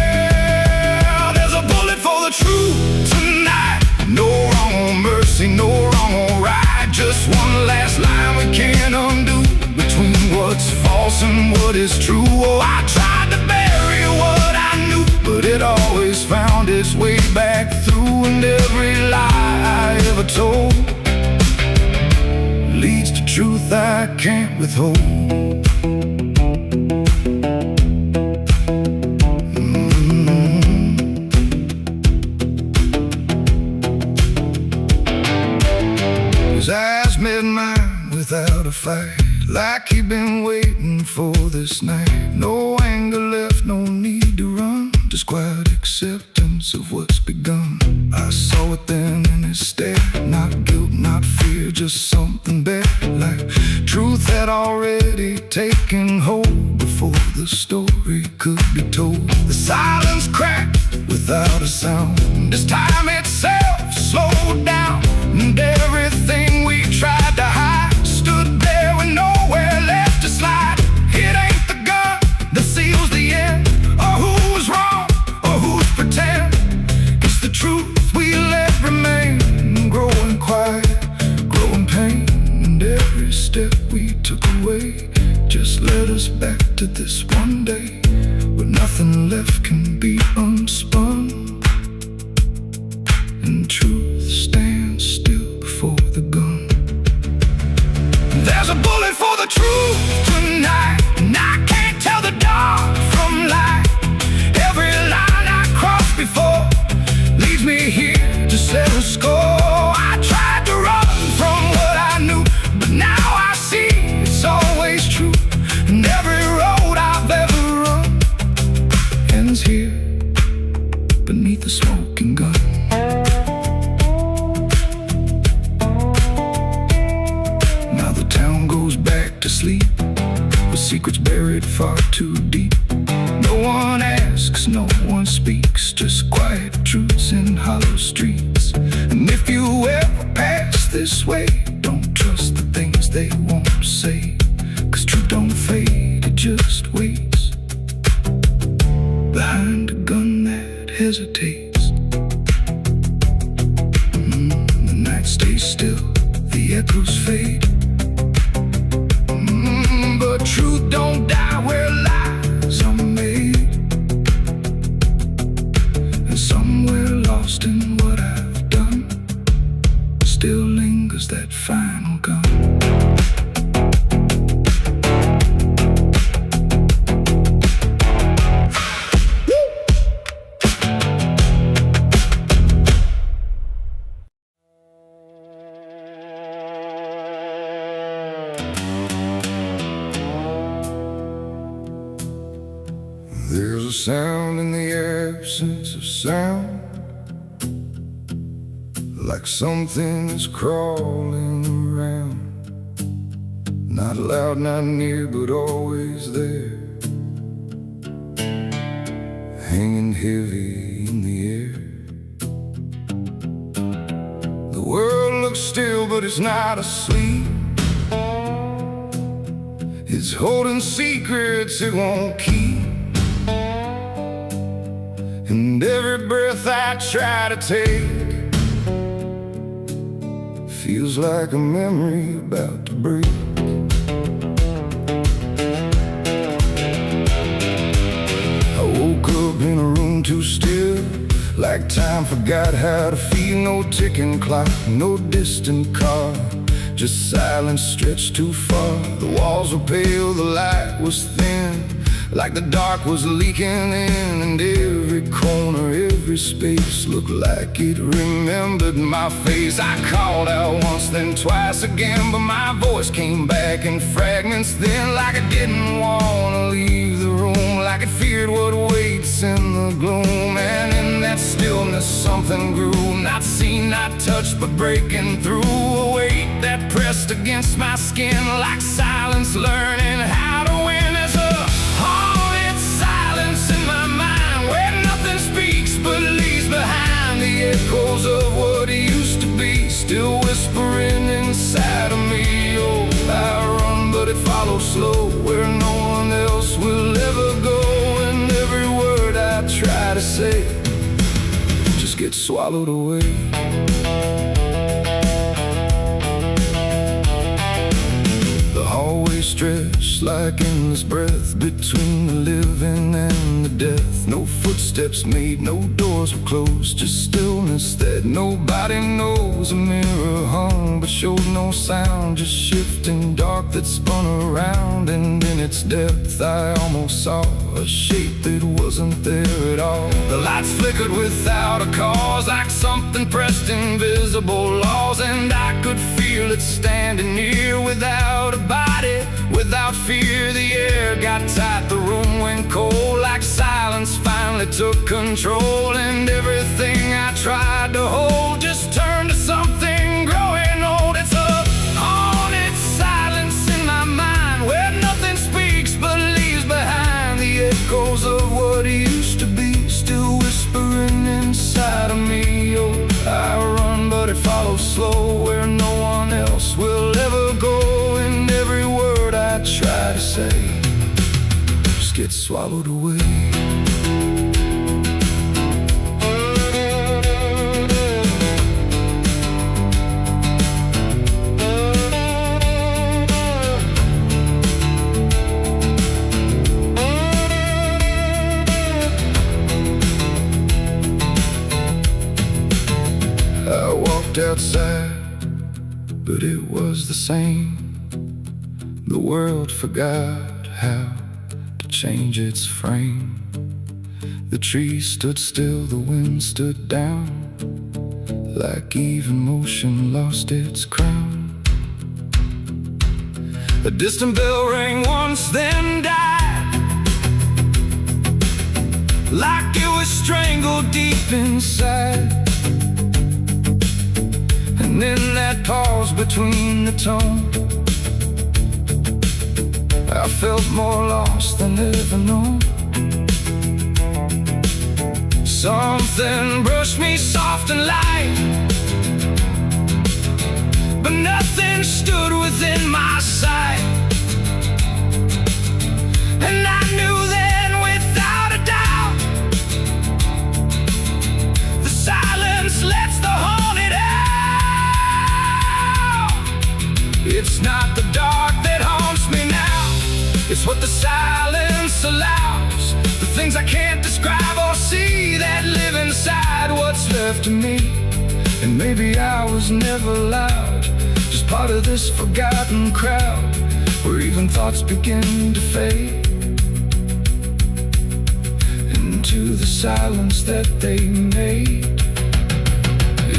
[SPEAKER 1] There's a bullet for the truth tonight. No wrong or mercy, no wrong or right. Just one last line we can't undo, between what's false and what is true. Oh, I tried to bury what I knew, but it always found its way back through. And every lie I ever told leads to truth I can't withhold. His eyes met mine without a fight, like he'd been waiting for this night. No anger left, no need to run, just quiet acceptance of what's begun. I saw it then in his stare, not guilt, not fear, just something better, like truth had already taken hold before the story could be told. The silence cracked without a sound, this time itself slowed down, and everything we tried to hide stood there with nowhere left to slide. It ain't the gun that seals the end, or who's wrong, or who's pretend. It's the truth we let remain, growing quiet, growing pain. And every step we took away just led us back to this one day, where nothing left can be unspun, and truth stands still before the gun. There's a bullet for the truth tonight, and I can't tell the dark from light. Every line I crossed before leads me here to settle score. I tried to run from what I knew, but now I see it's always true. And every road I've ever run ends here beneath the smoking gun. Sleep with secrets buried far too deep. No one asks, no one speaks, just quiet truths in hollow streets. And if you ever pass this way, don't trust the things they won't say, 'cause truth don't fade, it just waits behind a gun that hesitates. The night stays still, the echoes fade, but truth don't die where lies are made. And somewhere lost in what I've done still lingers that final gun. There's a sound in the absence of sound, like something is crawling around. Not loud, not near, but always there, hanging heavy in the air. The world looks still, but it's not asleep. It's holding secrets it won't keep. And every breath I try to take feels like a memory about to break. I woke up in a room too still, like time forgot how to feel. No ticking clock, no distant car, just silence stretched too far. The walls were pale, the light was thin, like the dark was leaking in. And every corner, every space looked like it remembered my face. I called out once, then twice again, but my voice came back in fragments then, like I didn't want to leave the room, like it feared what waits in the gloom. And in that stillness something grew, not seen, not touched, but breaking through. A weight that pressed against my skin, like silence learning how to win. As a haunted silence in my mind, where nothing speaks but leaves behind the echoes of what used to be, still whispering inside of me. Oh, I run, but it follows slow, where no one else will ever go. And every word I try to say just gets swallowed away. The hallway stretched like endless breath between the living and the death. No footsteps made, no doors were closed, just stillness that nobody knows. A mirror hung but showed no sound, just shifting dark that spun around. And in its depth I almost saw a shape that wasn't there at all. The lights flickered without a cause, like something pressed invisible laws. And I could feel it standing near, without a body, without fear. The air got tight, the room went cold, like silence finally took control. And everything I tried to hold just turned to something growing old. It's a haunted silence in my mind, where nothing speaks but leaves behind the echoes of what used to be, still whispering inside of me. Oh, I run, but it follows slow, where no one else will ever go. And every word I try to say just gets swallowed away. I walked outside, but it was the same. The world forgot how to change its frame. The trees stood still, the wind stood down, like even motion lost its crown. A distant bell rang once, then died, like it was strangled deep inside. And in that pause between the tone, I felt more lost than ever known. Something brushed me soft and light, but nothing stood within my sight. And I knew then without a doubt, the silence lets the haunted out. It's not the dark that haunts me now, it's what the silence allows. The things I can't describe or see that live inside what's left of me. And maybe I was never loud, just part of this forgotten crowd, where even thoughts begin to fade into the silence that they made.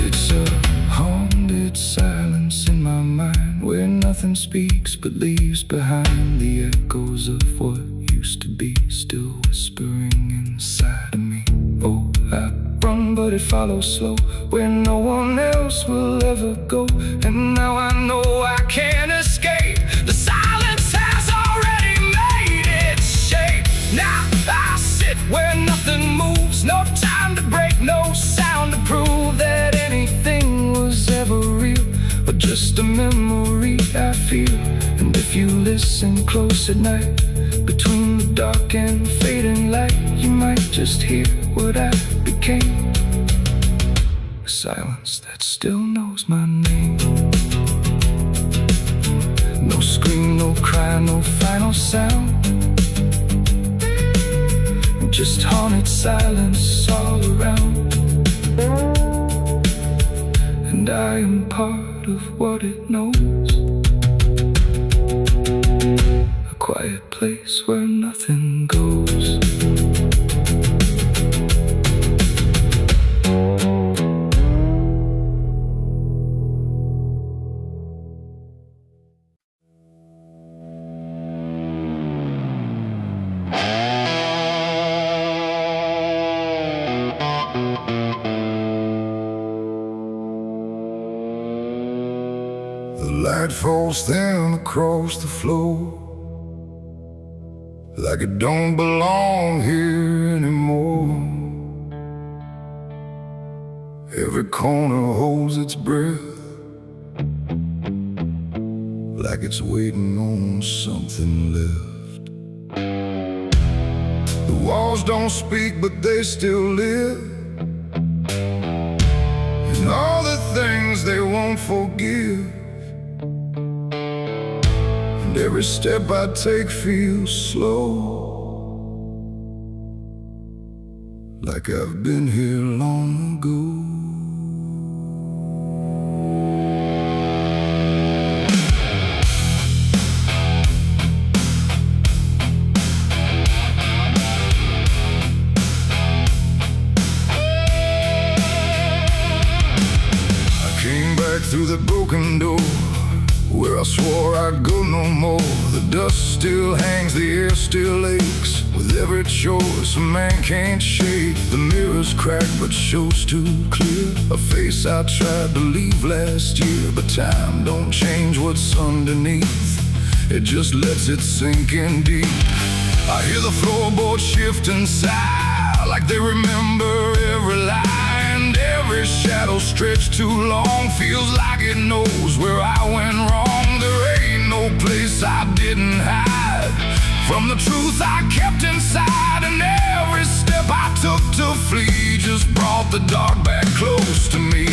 [SPEAKER 1] It's a haunted silence in my mind, where nothing speaks but leaves behind the echoes of what used to be, still whispering inside of me. Oh, I run, but it follows slow, where no one else will ever go. And now I know I can't escape. The silence has already made its shape. Now I sit where nothing moves, no time to break, no sound to prove that anything was ever real, or just a memory I feel. And if you listen close at night, between the dark and fading light, you might just hear what I became. A silence that still knows my name. No scream, no cry, no final sound, just haunted silence all around. And I am part of what it knows, a quiet place where nothing goes. light falls thin across the floor, like it don't belong here anymore. Every corner holds its breath, like it's waiting on something left. The walls don't speak, but they still live, and all the things they won't forgive. And every step I take feels slow, like I've been here long ago. Through the broken door, where I swore I'd go no more. The dust still hangs, the air still aches, with every choice a man can't shake. The mirror's cracked but shows too clear, a face I tried to leave last year. But time don't change what's underneath, it just lets it sink in deep. I hear the floorboards shift and sigh, like they remember every lie. And every shadow stretched too long feels like it knows where I went wrong. There ain't no place I didn't hide from the truth I kept inside. And every step I took to flee just brought the dark back close to me.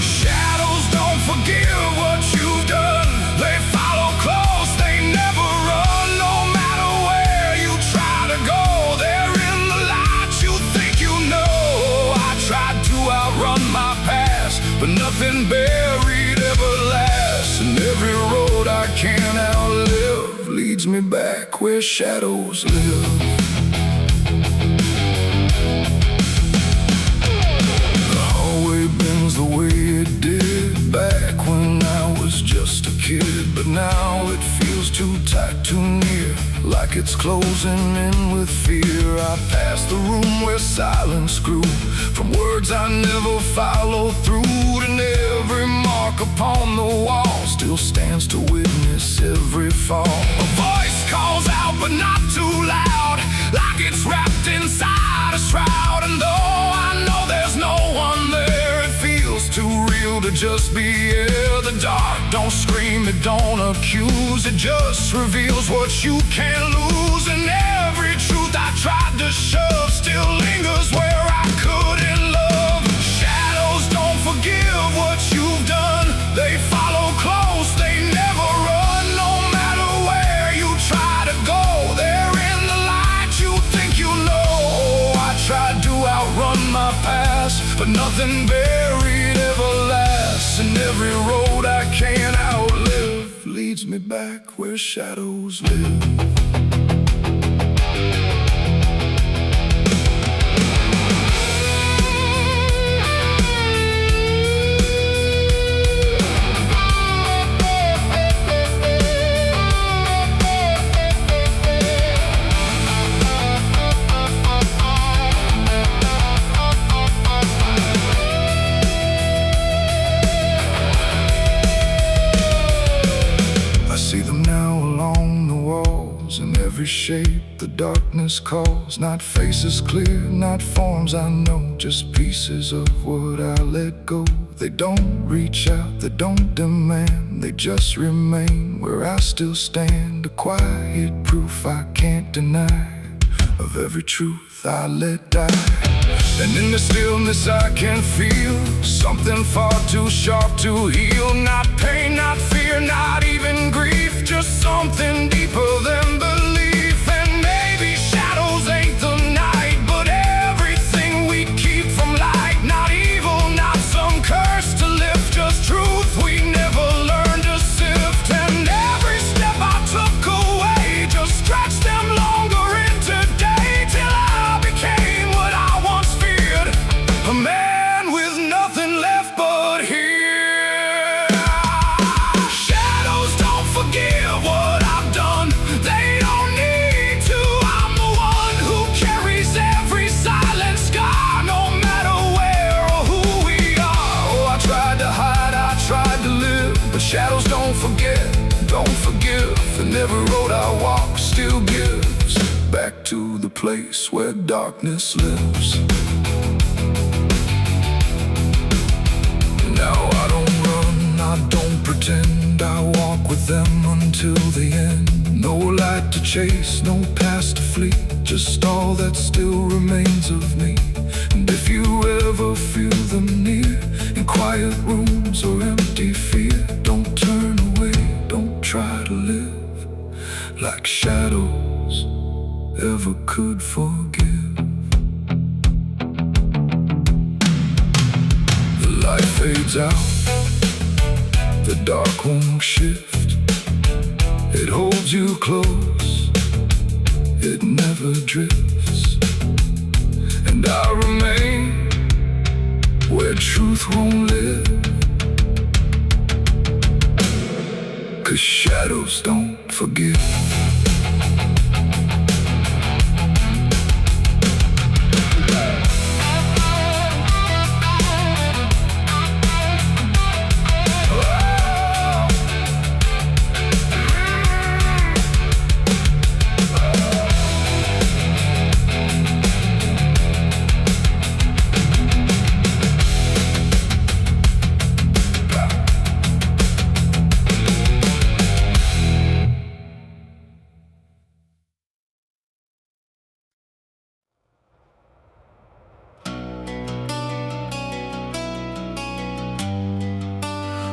[SPEAKER 1] Shadows don't forgive what you've done, they follow close, they never run. No matter where you try to go, they're in the light you think you know. I tried to outrun my past, but nothing buried ever lasts. And every road I can't outlive leads me back where shadows live. The hallway bends the way it did back when I was just a kid. But now it feels too tight, too near, like it's closing in with fear. I pass the room where silence grew, from words I never followed through. And every mark upon the wall still stands to witness every fall. A voice calls out but not too loud, like it's wrapped inside a shroud. And though I know there's no one there, it feels too real to just be here. The dark don't scream, it don't accuse, it just reveals what you can't lose. And every truth I tried to shove still lingers where I couldn't love. Shadows don't forgive what you've done, they follow close, they never run. No matter where you try to go, they're in the light you think you know. I tried to outrun my past, but nothing buried ever lasts. And every road I can't outlive leads me back where shadows live. Every shape the darkness calls, not faces clear, not forms I know, just pieces of what I let go. They don't reach out, they don't demand, they just remain where I still stand. A quiet proof I can't deny of every truth I let die. And in the stillness I can feel something far too sharp to heal. Not pain, not fear, not even grief, just something deeper than belief. And maybe shadows ain't the night, but everything we keep from light. Not evil, not some curse to lift, just truth we never learned to sift. And every step I took away just stretched them longer into day, till I became what I once feared, a man with nothing left but here. Shadows don't forgive what I've done, and every road I walk still gives back to the place where darkness lives. Now I don't run, I don't pretend, I walk with them until the end. No light to chase, no past to flee, just all that still remains of me. And if you ever feel them near, in quiet rooms or empty fear, don't turn away, don't try to live like shadows ever could forgive. The light fades out, the dark won't shift. It holds you close, it never drifts. And I remain where truth won't live, 'cause shadows don't forgive.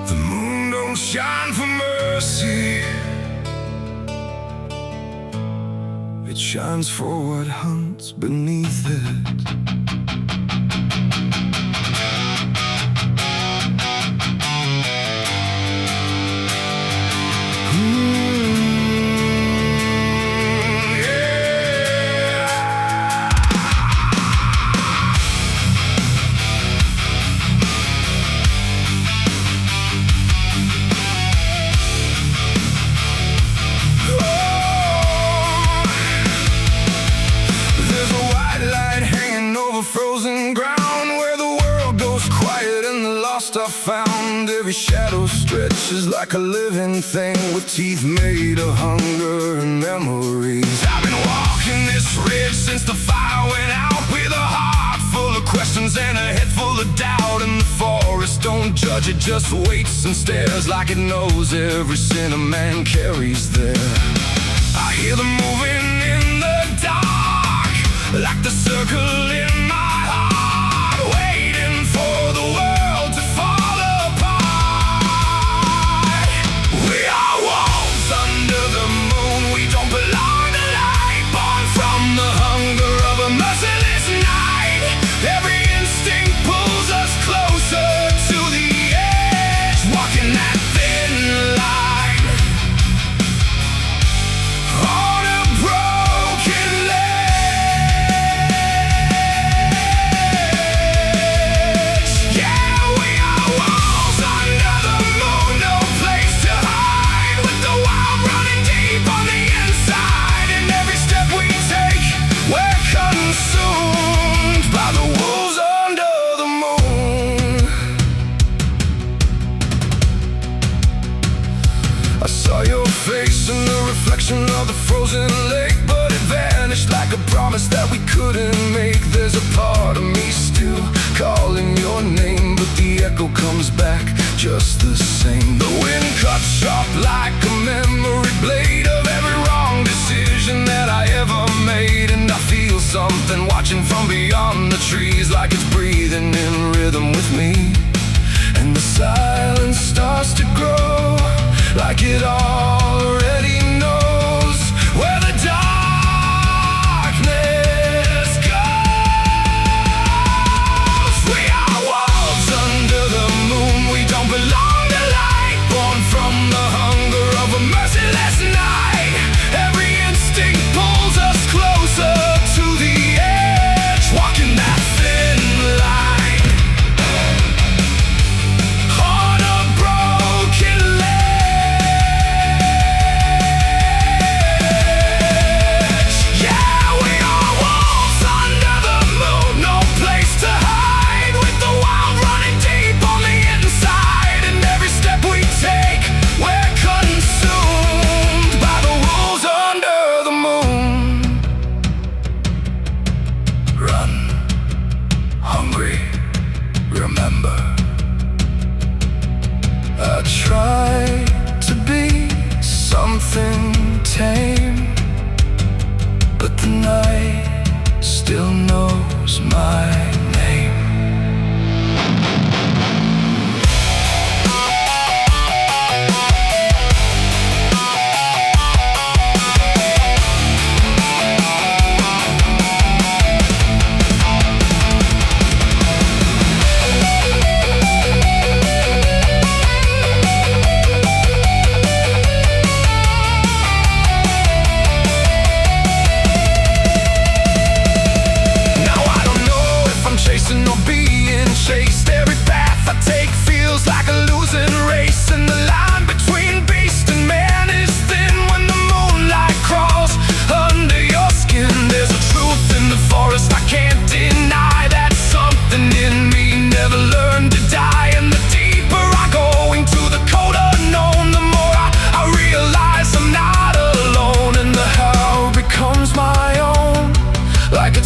[SPEAKER 1] The moon don't shine for mercy, it shines for what hunts beneath it. Frozen ground where the world goes quiet and the lost are found. Every shadow stretches like a living thing with teeth made of hunger and memories. I've been walking this ridge since the fire went out, with a heart full of questions and a head full of doubt. And the forest don't judge, it just waits and stares like it knows every sin a man carries there. I hear them moving in the dark, like the circle in my heart, waiting for the world to fall apart. We are wolves under the moon, we don't belong to light, born from the hunger of a merciless night. Every instinct pulls us closer to the edge, walking that thin line on a broken ledge. Yeah, we are wolves under the moon, no place to hide, with the wild running deep on the inside. And every step we take, we're consumed by the wolves under the moon. I saw your face in the reflection of the frozen lake, but it vanished like a promise that we couldn't make. There's a part of me still calling your name, but the echo comes back just the same. The wind cuts sharp like a memory blade of every wrong decision that I ever made. And I feel something watching from beyond the trees, like it's breathing in rhythm with me. And the silence starts to grow, like it already knows where the darkness goes. We are wolves under the moon, we don't belong to light, born from the hunger of the night still knows my name.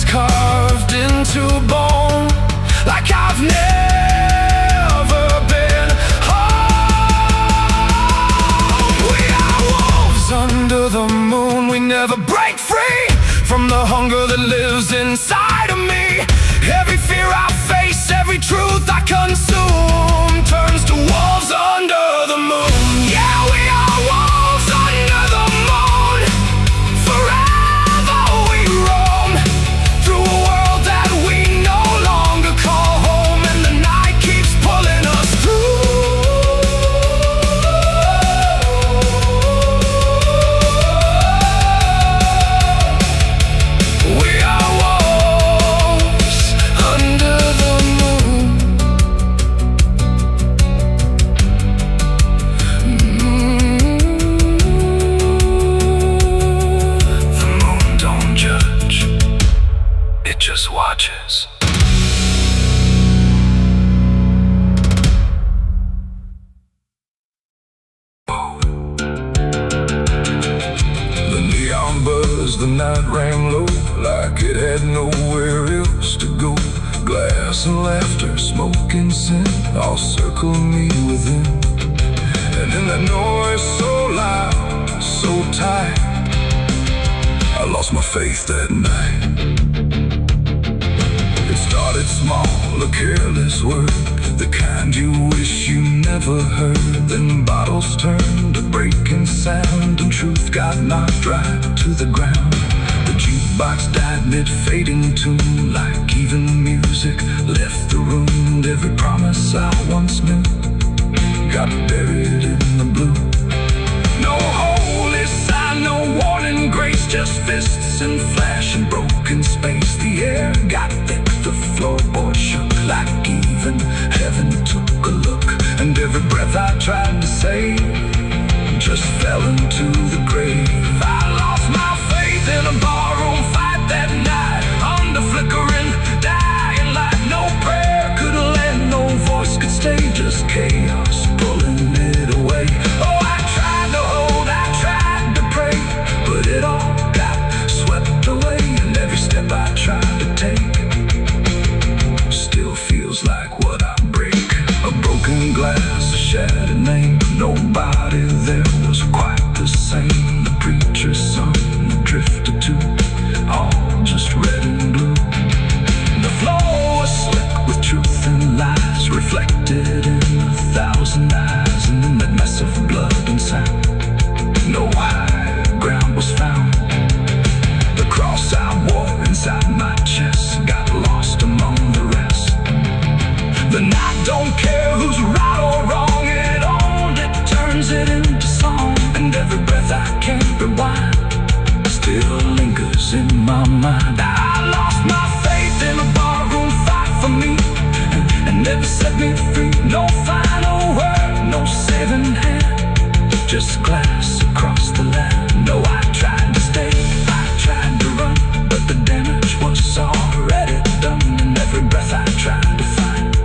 [SPEAKER 1] Carved into bone, like I've never been home. We are wolves under the moon. We never break free from the hunger that lives inside of me. Every fear I face, every truth I consume turns to wolves under the moon. Yeah, we are wolves under the moon. Forever we roam through a world that we no longer call home, and the night keeps pulling us through. We are wolves under the moon. The moon don't judge, it just watches. The neon buzzed, the night rang low, like it had nowhere else to go. Glass and laughter, smoke and sin all circle me within. And in that noise so loud, so tight, I lost my faith that night. It started small, a careless word, the kind you wish you never heard. Then bottles turned to breaking sound, and truth got knocked right to the ground. The jukebox died mid-fading tune, like even music left the room. And every promise I once knew got buried in the blue. No holy sign, no warning grace, just fists and flash and broken space. The air got thick, the floorboard shook, like even heaven took a look. And every breath I tried to save just fell into the grave. I lost my faith in a barroom fight that night, under flickering, dying light. No prayer could land, no voice could stay, just chaos pulling it away. Oh, I tried to hold, I tried to pray, but it all got swept away. And every step I tried to take still feels like what I break. A broken glass, a shattered name, nobody there was quite the same. The preacher's son, the drifter too, all just red and blue. The floor was slick with truth and lies, reflected in 1,000 eyes. And in that mess of blood and sound, no high ground was found. The cross I wore inside my chest got lost among the rest. The night don't care who's right or wrong, it only turns it into song. And every breath I can't rewind still lingers in my mind. I lost my faith in a barroom fight for me, and never set me free. No final word, no saving hand, just glass across the land. No, I tried to stay, I tried to run, but the damage was already done. And every breath I tried to find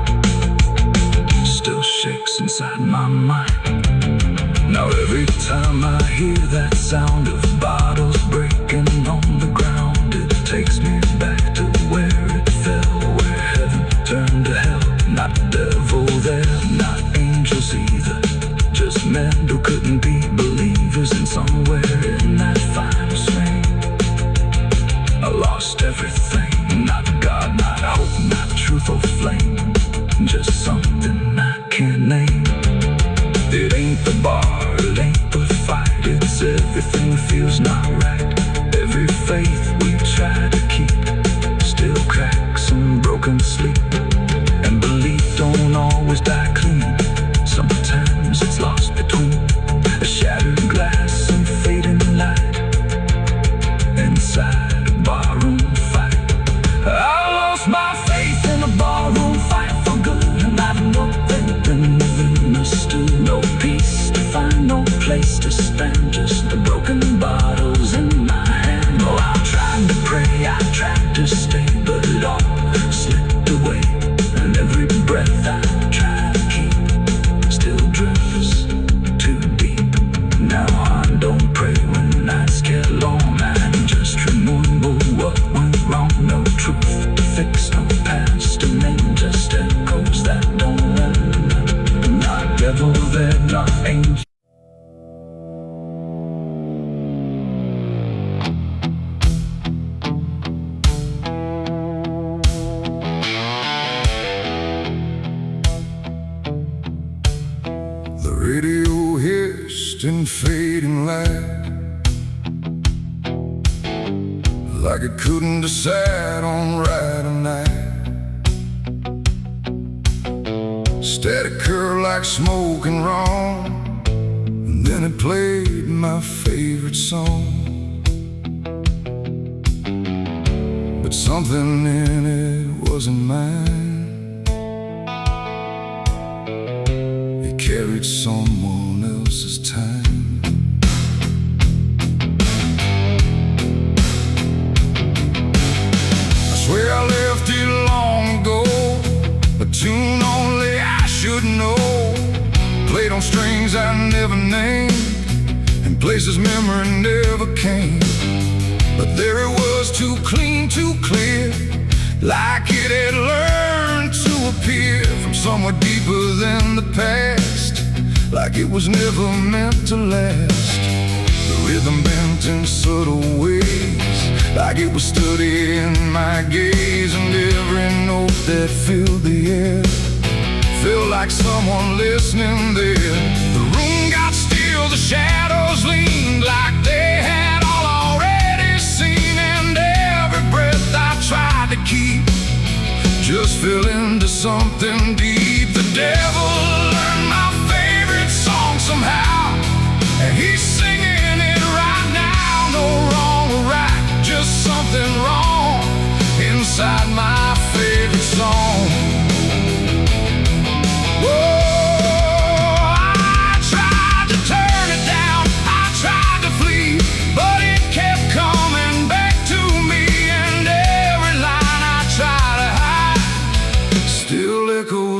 [SPEAKER 1] still shakes inside my mind. Now every time I hear that sound of bottles breaking on the ground, it takes me back to where it fell, where heaven turned to hell. Not devil there, not angels either, just men who couldn't be believers. And somewhere in that final strain, everything feels not right. Every faith we try to keep still cracks and broken sleep. And belief don't always die clean. Sometimes it's lost between a shattered glass and fading light inside a barroom fight. I lost my faith in a barroom fight for good, and I've nothing understood. No peace to find, no place to stand, just the broken bottles in my hand. Oh, I tried to pray, I tried to stay, but it all slipped away. And every breath I try to keep still drifts too deep. Now I don't pray when nights get long, I just remember what went wrong. No truth to fix, no past, and then just echoes that don't end. Not devil, they're not angels. The radio hissed in fading light, like it couldn't decide on right or night. Static curl like smoke and wrong, and then it played my favorite song. But something in it wasn't mine. It carried someone else's time. I swear I left it long ago, a tune only I should know, played on strings I never named, in places memory never came. But there it was, too clean, too clear, like it had learned to appear from somewhere deeper than the past, like it was never meant to last. The rhythm bent in subtle ways, like it was studying my gaze, and every note that filled the air felt like someone listening there. The room got still, the shadows leaned like they had all already seen, and every breath I tried to keep just fell into something deep. The devil learned my favorite song somehow, and he's singing it right now. No wrong or right, just something wrong inside my favorite song.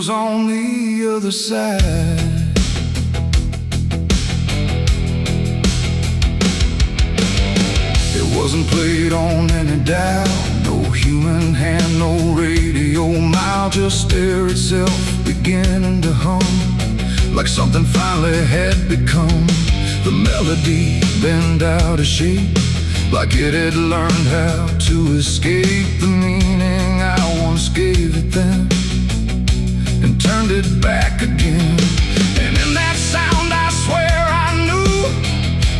[SPEAKER 1] On the other side, it wasn't played on any dial, no human hand, no radio mile, just air itself beginning to hum, like something finally had become. The melody bent out of shape, like it had learned how to escape the meaning I once gave it then, and turned it back again. And in that sound I swear I knew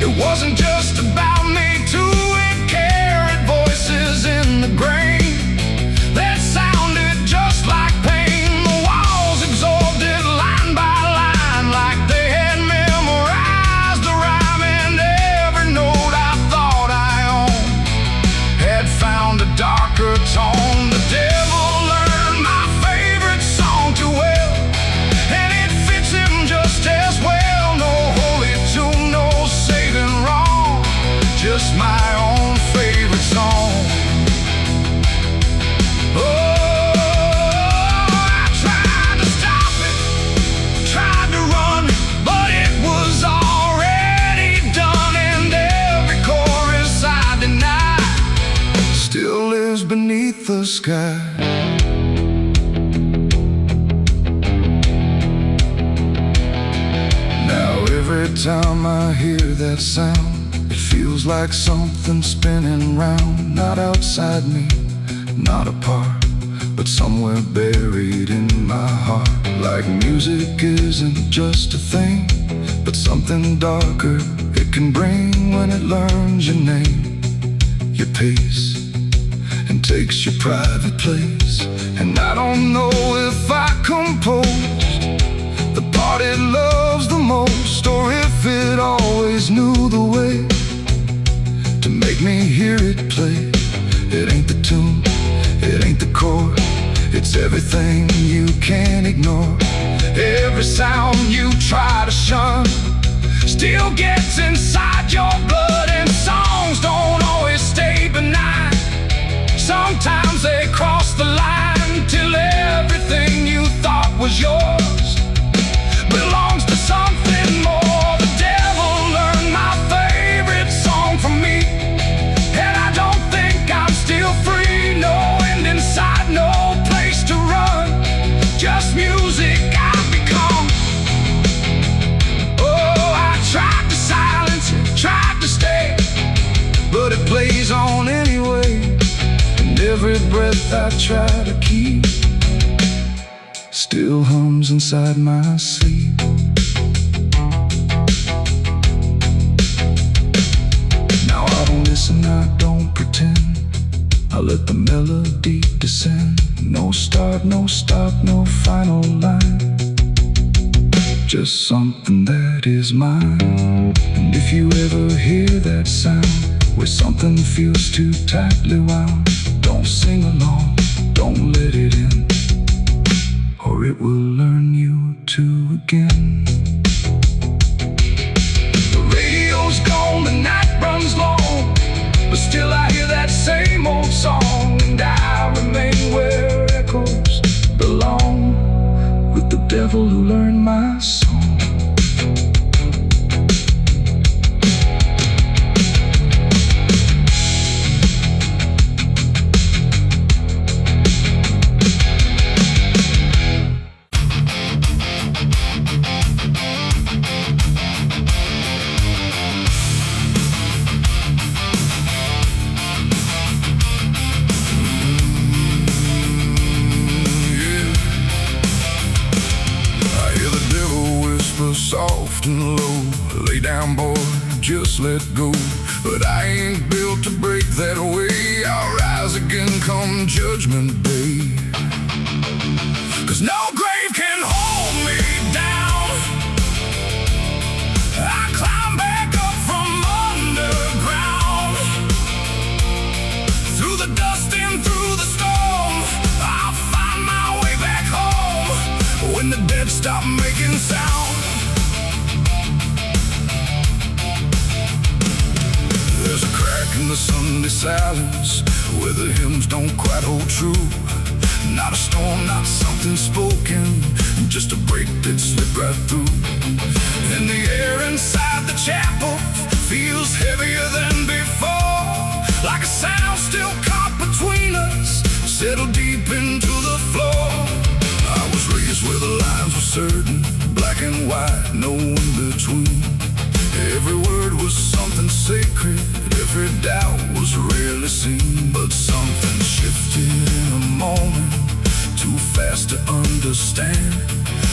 [SPEAKER 1] it wasn't just about me too. It carried voices in the grain that sounded just like pain. The walls absorbed it line by line, like they had memorized the rhyme, and every note I thought I owned had found a darker tone. The devil learned my favorite song too well, and it fits him just as well. No holy tune, no saving wrong, just my own favorite song. Oh, I tried to stop it, tried to run, but it was already done, and every chorus I deny still lives beneath the sky. Every time I hear that sound, it feels like something spinning round, not outside me, not apart, but somewhere buried in my heart. Like music isn't just a thing, but something darker, it music can bring when it learns your name, your pace, and takes your private place. And I don't know if I composed the part it loves the most, or if it always knew the way to make me hear it play. It ain't the tune, it ain't the chord, it's everything you can't ignore. Every sound you try to shun still gets inside your blood. And songs don't always stay benign. Sometimes they cross the line till everything you thought was yours belongs to something more. The devil learned my favorite song from me, and I don't think I'm still free. No end in sight, no place to run, just music I've become. Oh, I tried to silence it, tried to stay, but it plays on anyway. And every breath I try to keep still hums inside my sleep. Now I don't listen, I don't pretend, I let the melody descend. No start, no stop, no final line, just something that is mine. And if you ever hear that sound where something feels too tightly wound, don't sing along, don't let it in, or it will learn you to again. The radio's gone, the night runs long, but still I hear that same old song. And I remain where echoes belong, with the devil who learned my song. Soft and low, lay down boy, just let go. But I ain't built to break that way. I'll rise again come judgment day, 'cause no grave can hold me down. I climb back up from underground, through the dust and through the storm. I'll find my way back home when the dead stop making sound. There's a crack in the Sunday silence where the hymns don't quite hold true. Not a storm, not something spoken, just a break that slipped right through. And the air inside the chapel feels heavier than before, like a sound still caught between us, settled deep into the floor. I was raised where the lines were certain, black and white, no in between. Every word was something sacred, every doubt was rarely seen. But something shifted in a moment, too fast to understand.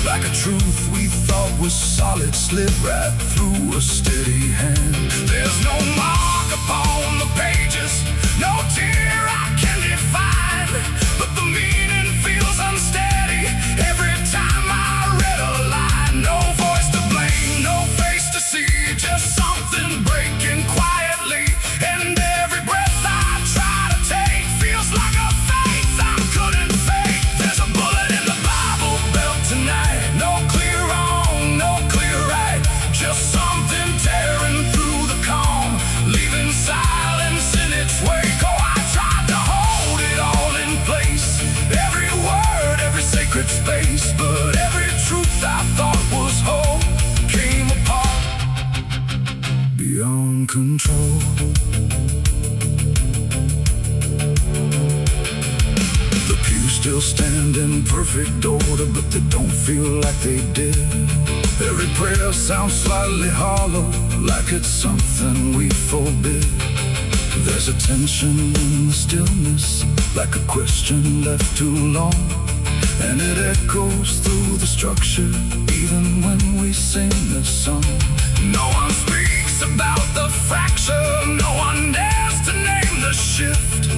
[SPEAKER 1] Like a truth we thought was solid slipped right through a steady hand. There's no mark upon the pages, no tear I can define, but the meaning feels unsteady every time I read a line. No voice to blame, no face to see, just something breaking quietly. And every breath I try to take feels like a faith I couldn't fake. There's a bullet in the Bible belt tonight, no clear wrong, no clear right, just something tearing through the calm, leaving silence in its wake. Oh, I tried to hold it all in place, every word, every sacred space, but every truth I thought was whole came apart beyond control. The pews still stand in perfect order, but they don't feel like they did. Every prayer sounds slightly hollow, like it's something we forbid. There's a tension in the stillness, like a question left too long, and it echoes through the structure, even when we sing this song. No one speaks It's about the fracture. No one dares to name the shift,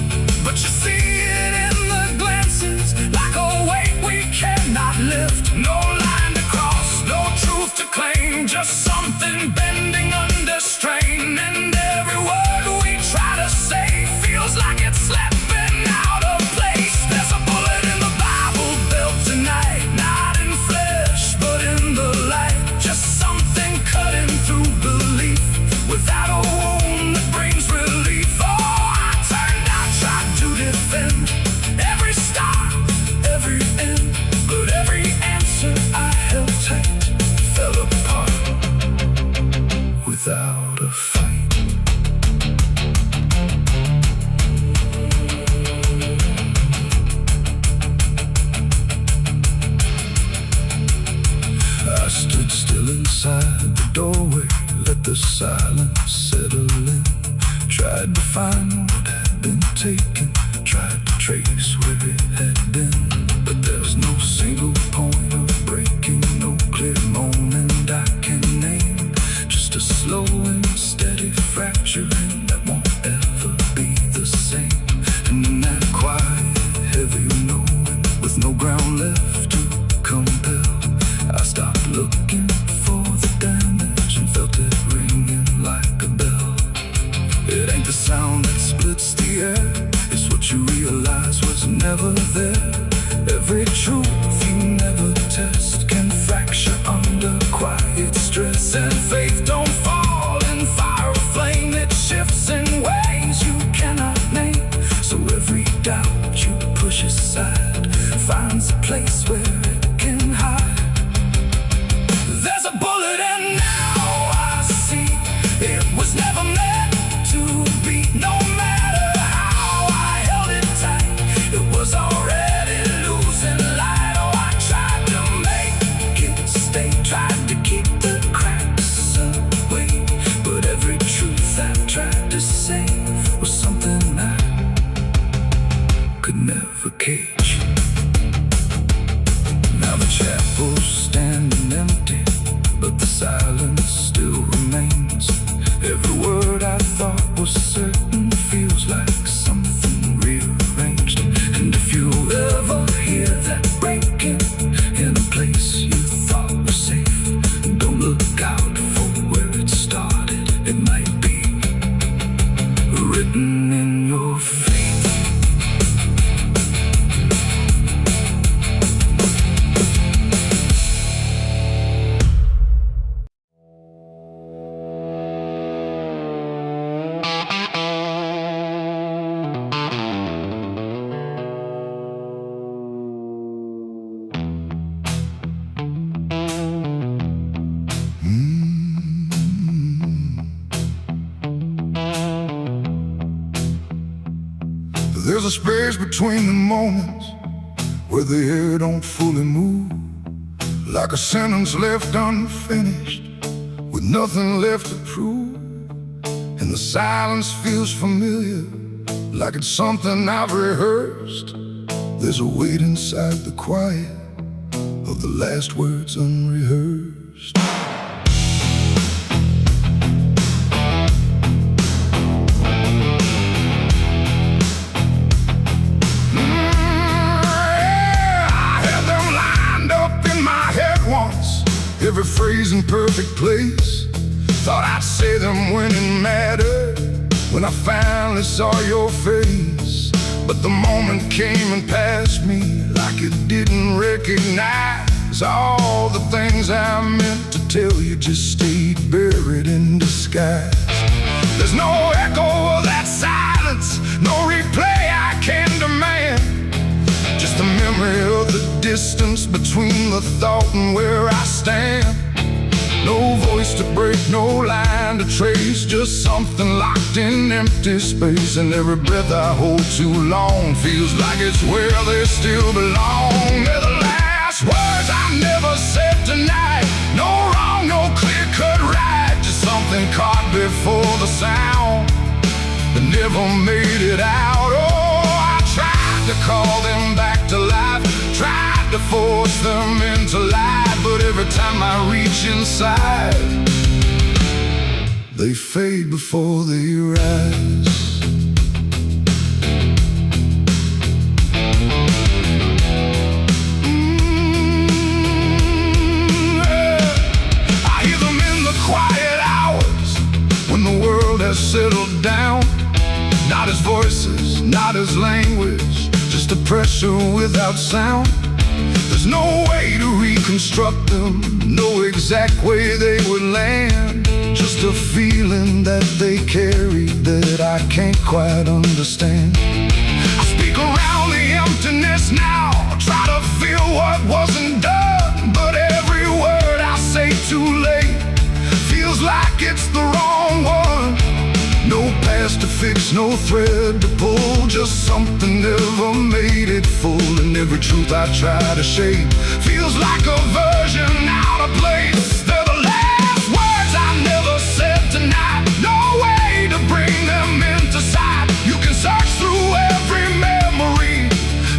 [SPEAKER 1] but you see it in the glances, like a weight we cannot lift. No line to cross, no truth to claim, just something bending under strain. And every word we try to say feels like it's slipping out of place. There's a bullet in the Bible built tonight, not in flesh but in the light. Just something cutting through belief, without a wound that brings relief. Oh, I turned, I tried to defend every start, every end, but every answer I held tight fell apart without a fight. I stood still inside the doorway, let the silence settle in. Tried to find what had been taken, tried to trace where it had been, but there's no single point of breaking, no clear moment I can name. Just a slow and steady fracturing that won't ever be the same. And in that quiet, heavy knowing, with no ground left to compel, I stopped looking for the damage and felt it ringing like a bell. It ain't the sound that splits the air, it's what you realize was never there. Every truth you never test can fracture under quiet stress. And faith don't fall in fire or flame, it shifts in ways you cannot name. So every doubt you push aside finds a place where it can hide. There's a bullet and now I see it was never meant to be. No matter how I held it tight, it was already losing light. Oh, I tried to make it stay, tried to keep the cracks away, but every truth I tried to say was something I could never cage. Now the chapel's standing empty, but the silence still remains. Every word I thought was certain feels like something rearranged. And if you ever hear that breaking in a place you thought was safe, don't look out for where it started. It might be written in your fate. There's a space between the moments where the air don't fully move, like a sentence left unfinished with nothing left to prove. And the silence feels familiar, like it's something I've rehearsed. There's a weight inside the quiet of the last words unrehearsed. Every phrase in perfect place, thought I'd say them when it mattered, when I finally saw your face. But the moment came and passed me like it didn't recognize all the things I meant to tell you just stayed buried in disguise. There's no echo of that silence, no replay I can demand, just the memory of the distance between the thought and where I stand. No voice to break, no line to trace, just something locked in empty space. And every breath I hold too long feels like it's where they still belong. They're the last words I never said tonight. No wrong, no clear-cut right, just something caught before the sound that never made it out. Oh, I tried to call them back to life, tried to force them into life, but every time I reach inside, they fade before they rise. I hear them in the quiet hours when the world has settled down. Not as voices, not as language, just a pressure without sound. There's no way to reconstruct them, no exact way they would land. Just a feeling that they carry that I can't quite understand. I speak around the emptiness now, try to feel what wasn't done, but every word I say too late feels like it's the wrong one. No past to fix, no thread to pull, just something never made it full. And every truth I try to shape feels like a version out of place. They're the last words I never said tonight. No way to bring them into sight. You can search through every memory,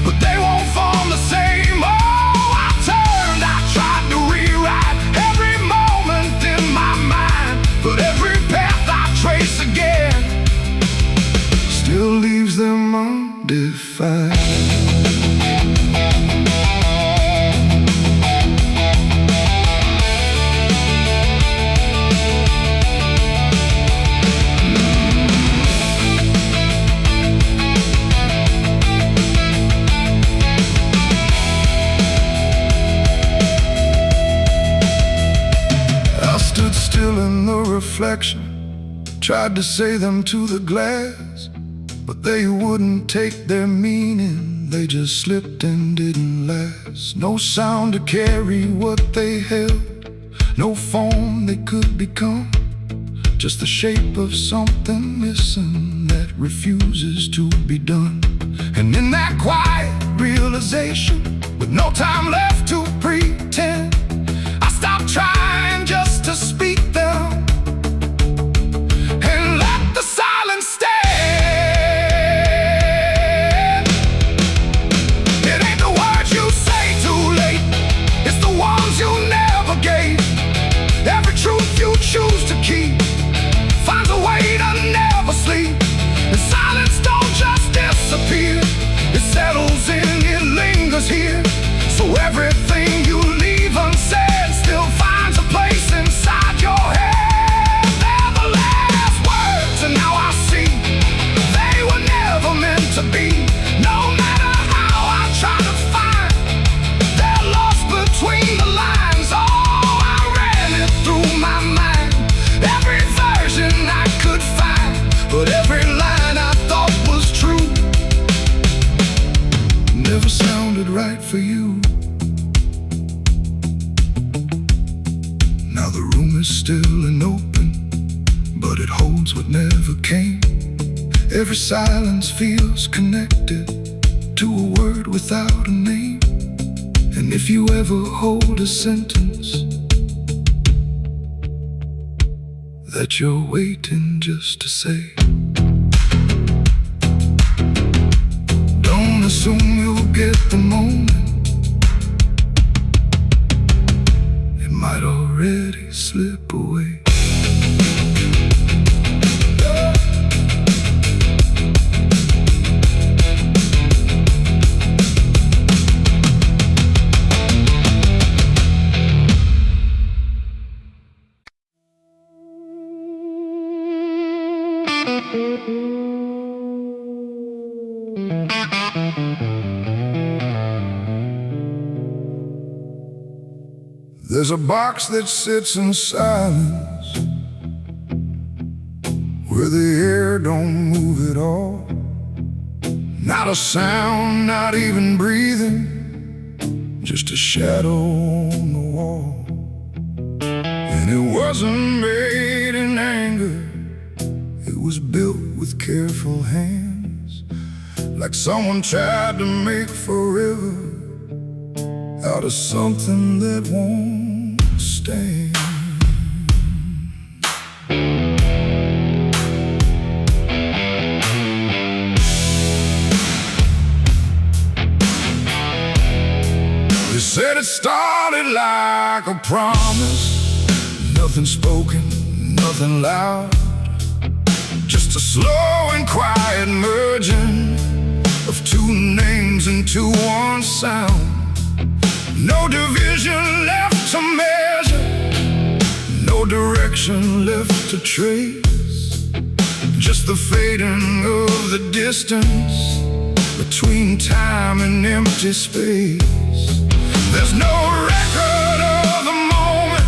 [SPEAKER 1] but they won't form the same. Oh, I turned, I tried to rewrite every moment in my mind, but every path I trace again still leaves them undefined. I stood still in the reflection, tried to say them to the glass, but they wouldn't take their meaning. They just slipped and didn't last. No sound to carry what they held, no form they could become, just the shape of something missing that refuses to be done. And in that quiet realization, with no time left to pretend, I stopped trying just to speak them and let the silence stand. It ain't the words you say too late, it's the ones you never gave. Every truth you choose to keep finds a way to never sleep. And silence don't just disappear, it settles in, it lingers here. So everything you leave unsaid still finds a place inside your head. They're the last words, and now I see they were never meant to be. No matter how I try to find, they're lost between the lines. Oh, I ran it through my mind, every version I could find, but every line I thought was true never sounded right for you. Now the room is still and open, but it holds what never came. Every silence feels connected to a word without a name. And if you ever hold a sentence that you're waiting just to say, don't assume you'll get the moment, it might already slip away. There's a box that sits in silence, where the air don't move at all. Not a sound, not even breathing, just a shadow on the wall. And it wasn't made in anger, it was built with careful hands, like someone tried to make forever out of something that won't stand. They said it started like a promise, nothing spoken, nothing loud, just a slow and quiet merging of two names into one sound. No division left to measure, no direction left to trace, just the fading of the distance between time and empty space. There's no record of the moment,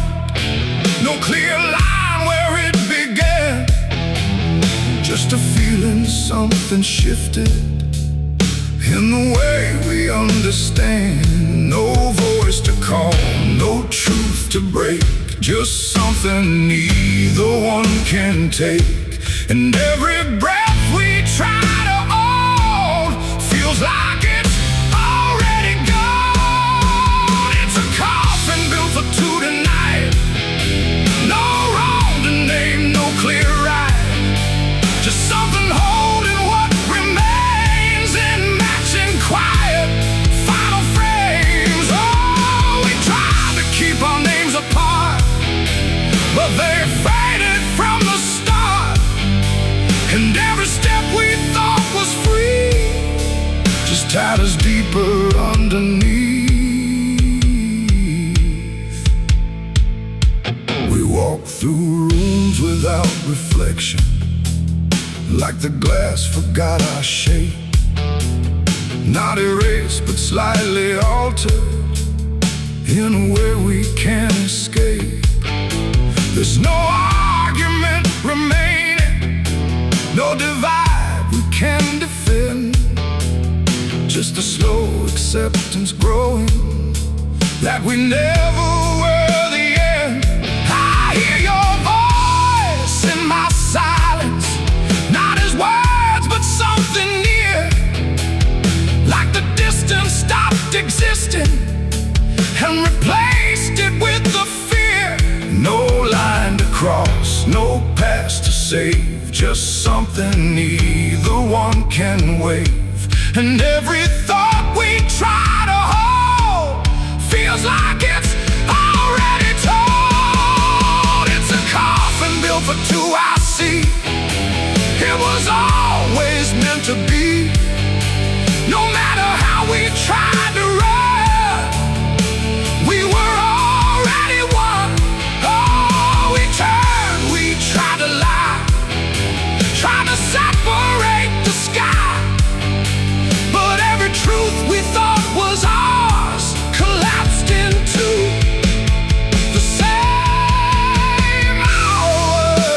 [SPEAKER 1] no clear line where it began, just a feeling something shifted in the way we understand. No voice to call, no truth to break, just something neither one can take. And every breath we try to hold feels like it's already gone. It's a coffin built for two tonight, no wrong to name, no clear right, just something holding what remains in matching quiet final frames. Oh, we tried to keep our names apart, but they faded from the start. And every step we thought was free just tied us deeper underneath. We walk through rooms without reflection, like the glass forgot our shape, not erased but slightly altered in a way we can't escape. There's no argument remaining, no divide we can defend, just a slow acceptance growing that we never were the end. I hear your voice in my silence, not as words but something near, like the distance stopped existing and replaced it with the fear. No line to cross, no past to save, just something neither one can wave. And every thought we try to hold feels like it's already told. It's a coffin built for two, I see. It was always meant to be. No matter how we tried to run, we were already one. Oh, we turned, we tried to lie, trying to separate the sky, but every truth we thought was ours collapsed into the same hours.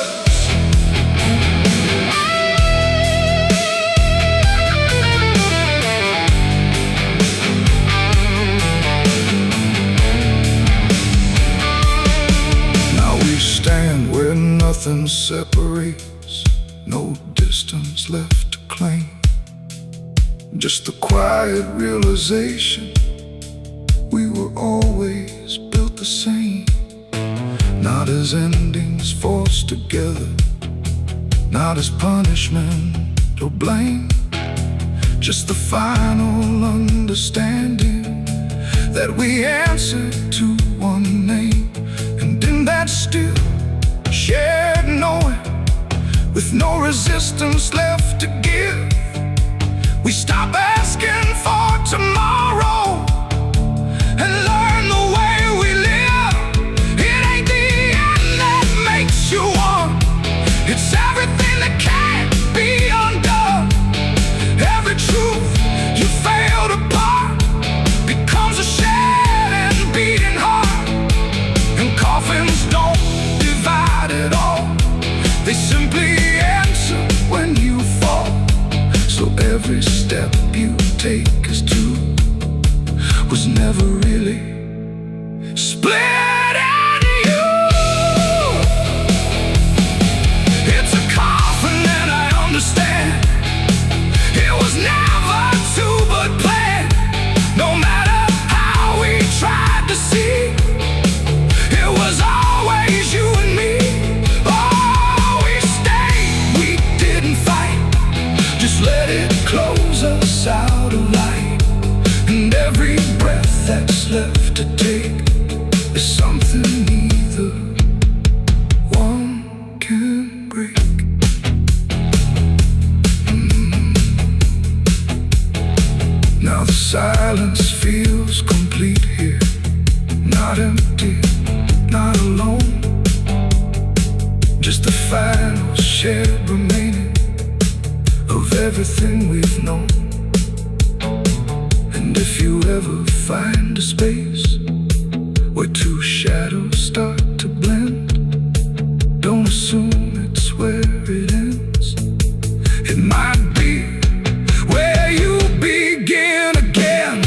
[SPEAKER 1] Now we stand where nothing separates, no distance left to claim, just the quiet realization we were always built the same. Not as endings forced together, not as punishment or blame, just the final understanding that we answer to one name. And in that still shared knowing, with no resistance left to give, we stop asking for tomorrow and learn the way we live. It ain't the end that makes you one, it's everything that can't be undone. Every truth you failed apart becomes a shed and beating heart. And coffins don't divide at all, they simply answer when you fall. So every step you take as two was never really split into you. It's a coffin and I understand, it was never two but planned. No matter how we tried to see, it was always you and me. Oh, we stayed, we didn't fight, just let it close us out of light. And every breath that silence feels complete here. Not empty, not alone. Just the final shared remaining of everything we've known. And if you ever find a space where two shadows start to blend, don't assume it's where it ends. It might be where you begin again.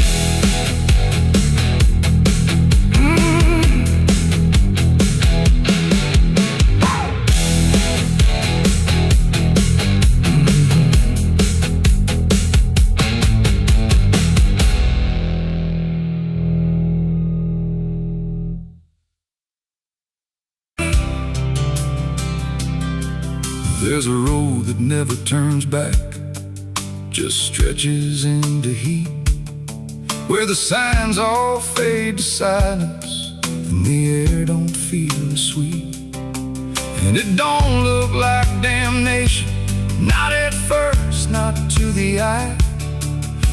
[SPEAKER 1] There's a road that never turns back, just stretches into heat, where the signs all fade to silence and the air don't feel as sweet. And it don't look like damnation, not at first, not to the eye,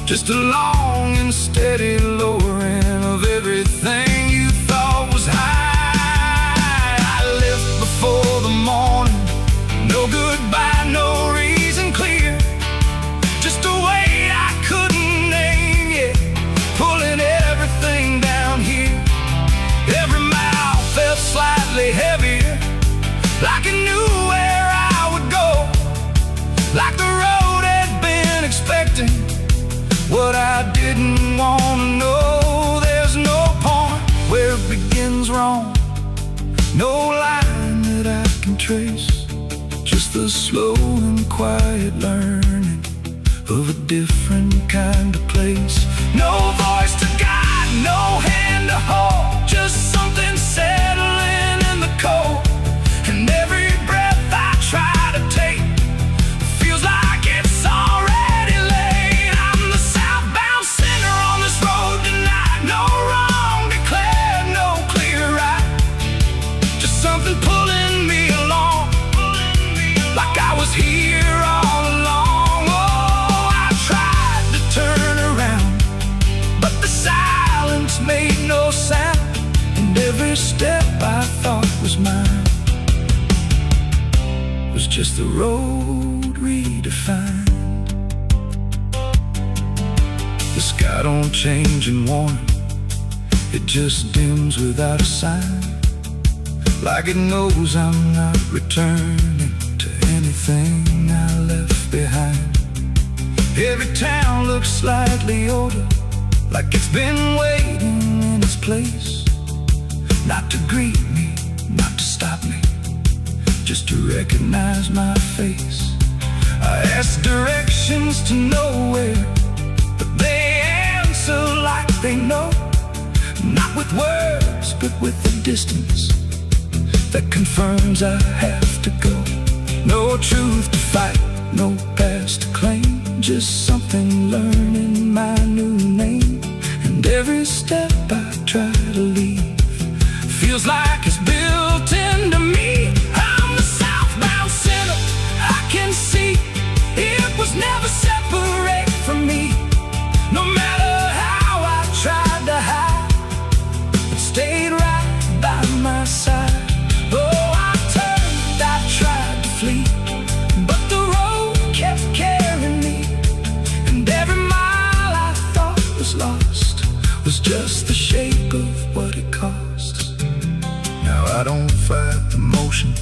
[SPEAKER 1] just a long and steady lowering of everything you thought was high. I left before the morning, no goodbye, no reason clear, just a weight I couldn't name yet, pulling everything down here. Every mile felt slightly heavier, like I knew where I would go, like the road had been expecting what I didn't want to know. There's no point where it begins wrong, no line that I can trace, just the slow and quiet learning of a different kind of place. No voice to guide, no hand to hold, just something settling in the cold. And every breath I try to take feels like it's already late. I'm the southbound sinner on this road tonight, no wrong declared, no clear right, just something pulling me along, like I was here all along. Oh, I tried to turn around, but the silence made no sound, and every step I thought was mine was just the road redefined. The sky don't change in warning, it just dims without a sign, like it knows I'm not returning to anything I left behind. Every town looks slightly older, like it's been waiting in its place, not to greet me, not to stop me, just to recognize my face. I ask directions to nowhere, but they answer like they know, not with words, but with the distance that confirms I have to go. No truth to fight, no past to claim, just something learning my new name. And every step I try to leave feels like it's built into me. I'm the southbound sinner, I can see it was never separate from me. No matter how I tried to hide, it stayed right by my side. Oh, I turned, I tried to flee, but the road kept carrying me. And every mile I thought was lost was just the shape of what it costs. Now I don't fight the motion,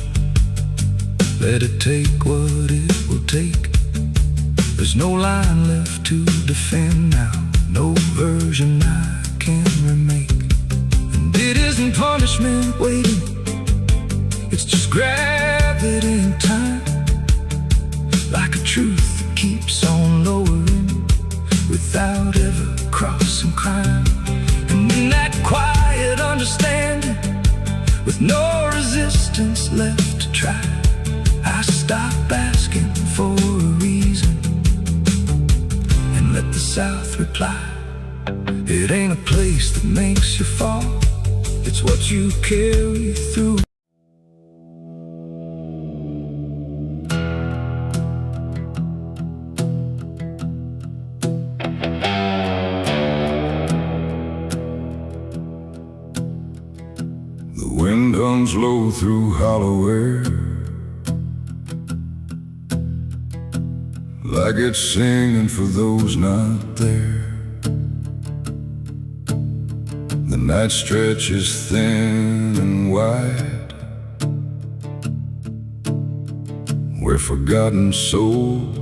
[SPEAKER 1] let it take what it will take. There's no line left to defend now, no version I can remake. And it isn't punishment waiting, it's just gravity in time, like a truth that keeps on lowering without ever crossing crime. And in that quiet understanding, with no resistance left to try, I stop asking for a reason and let the South reply. It ain't a place that makes you fall, it's what you carry through. wind hums low through hollow air, like it's singing for those not there. The night stretches thin and wide, where forgotten souls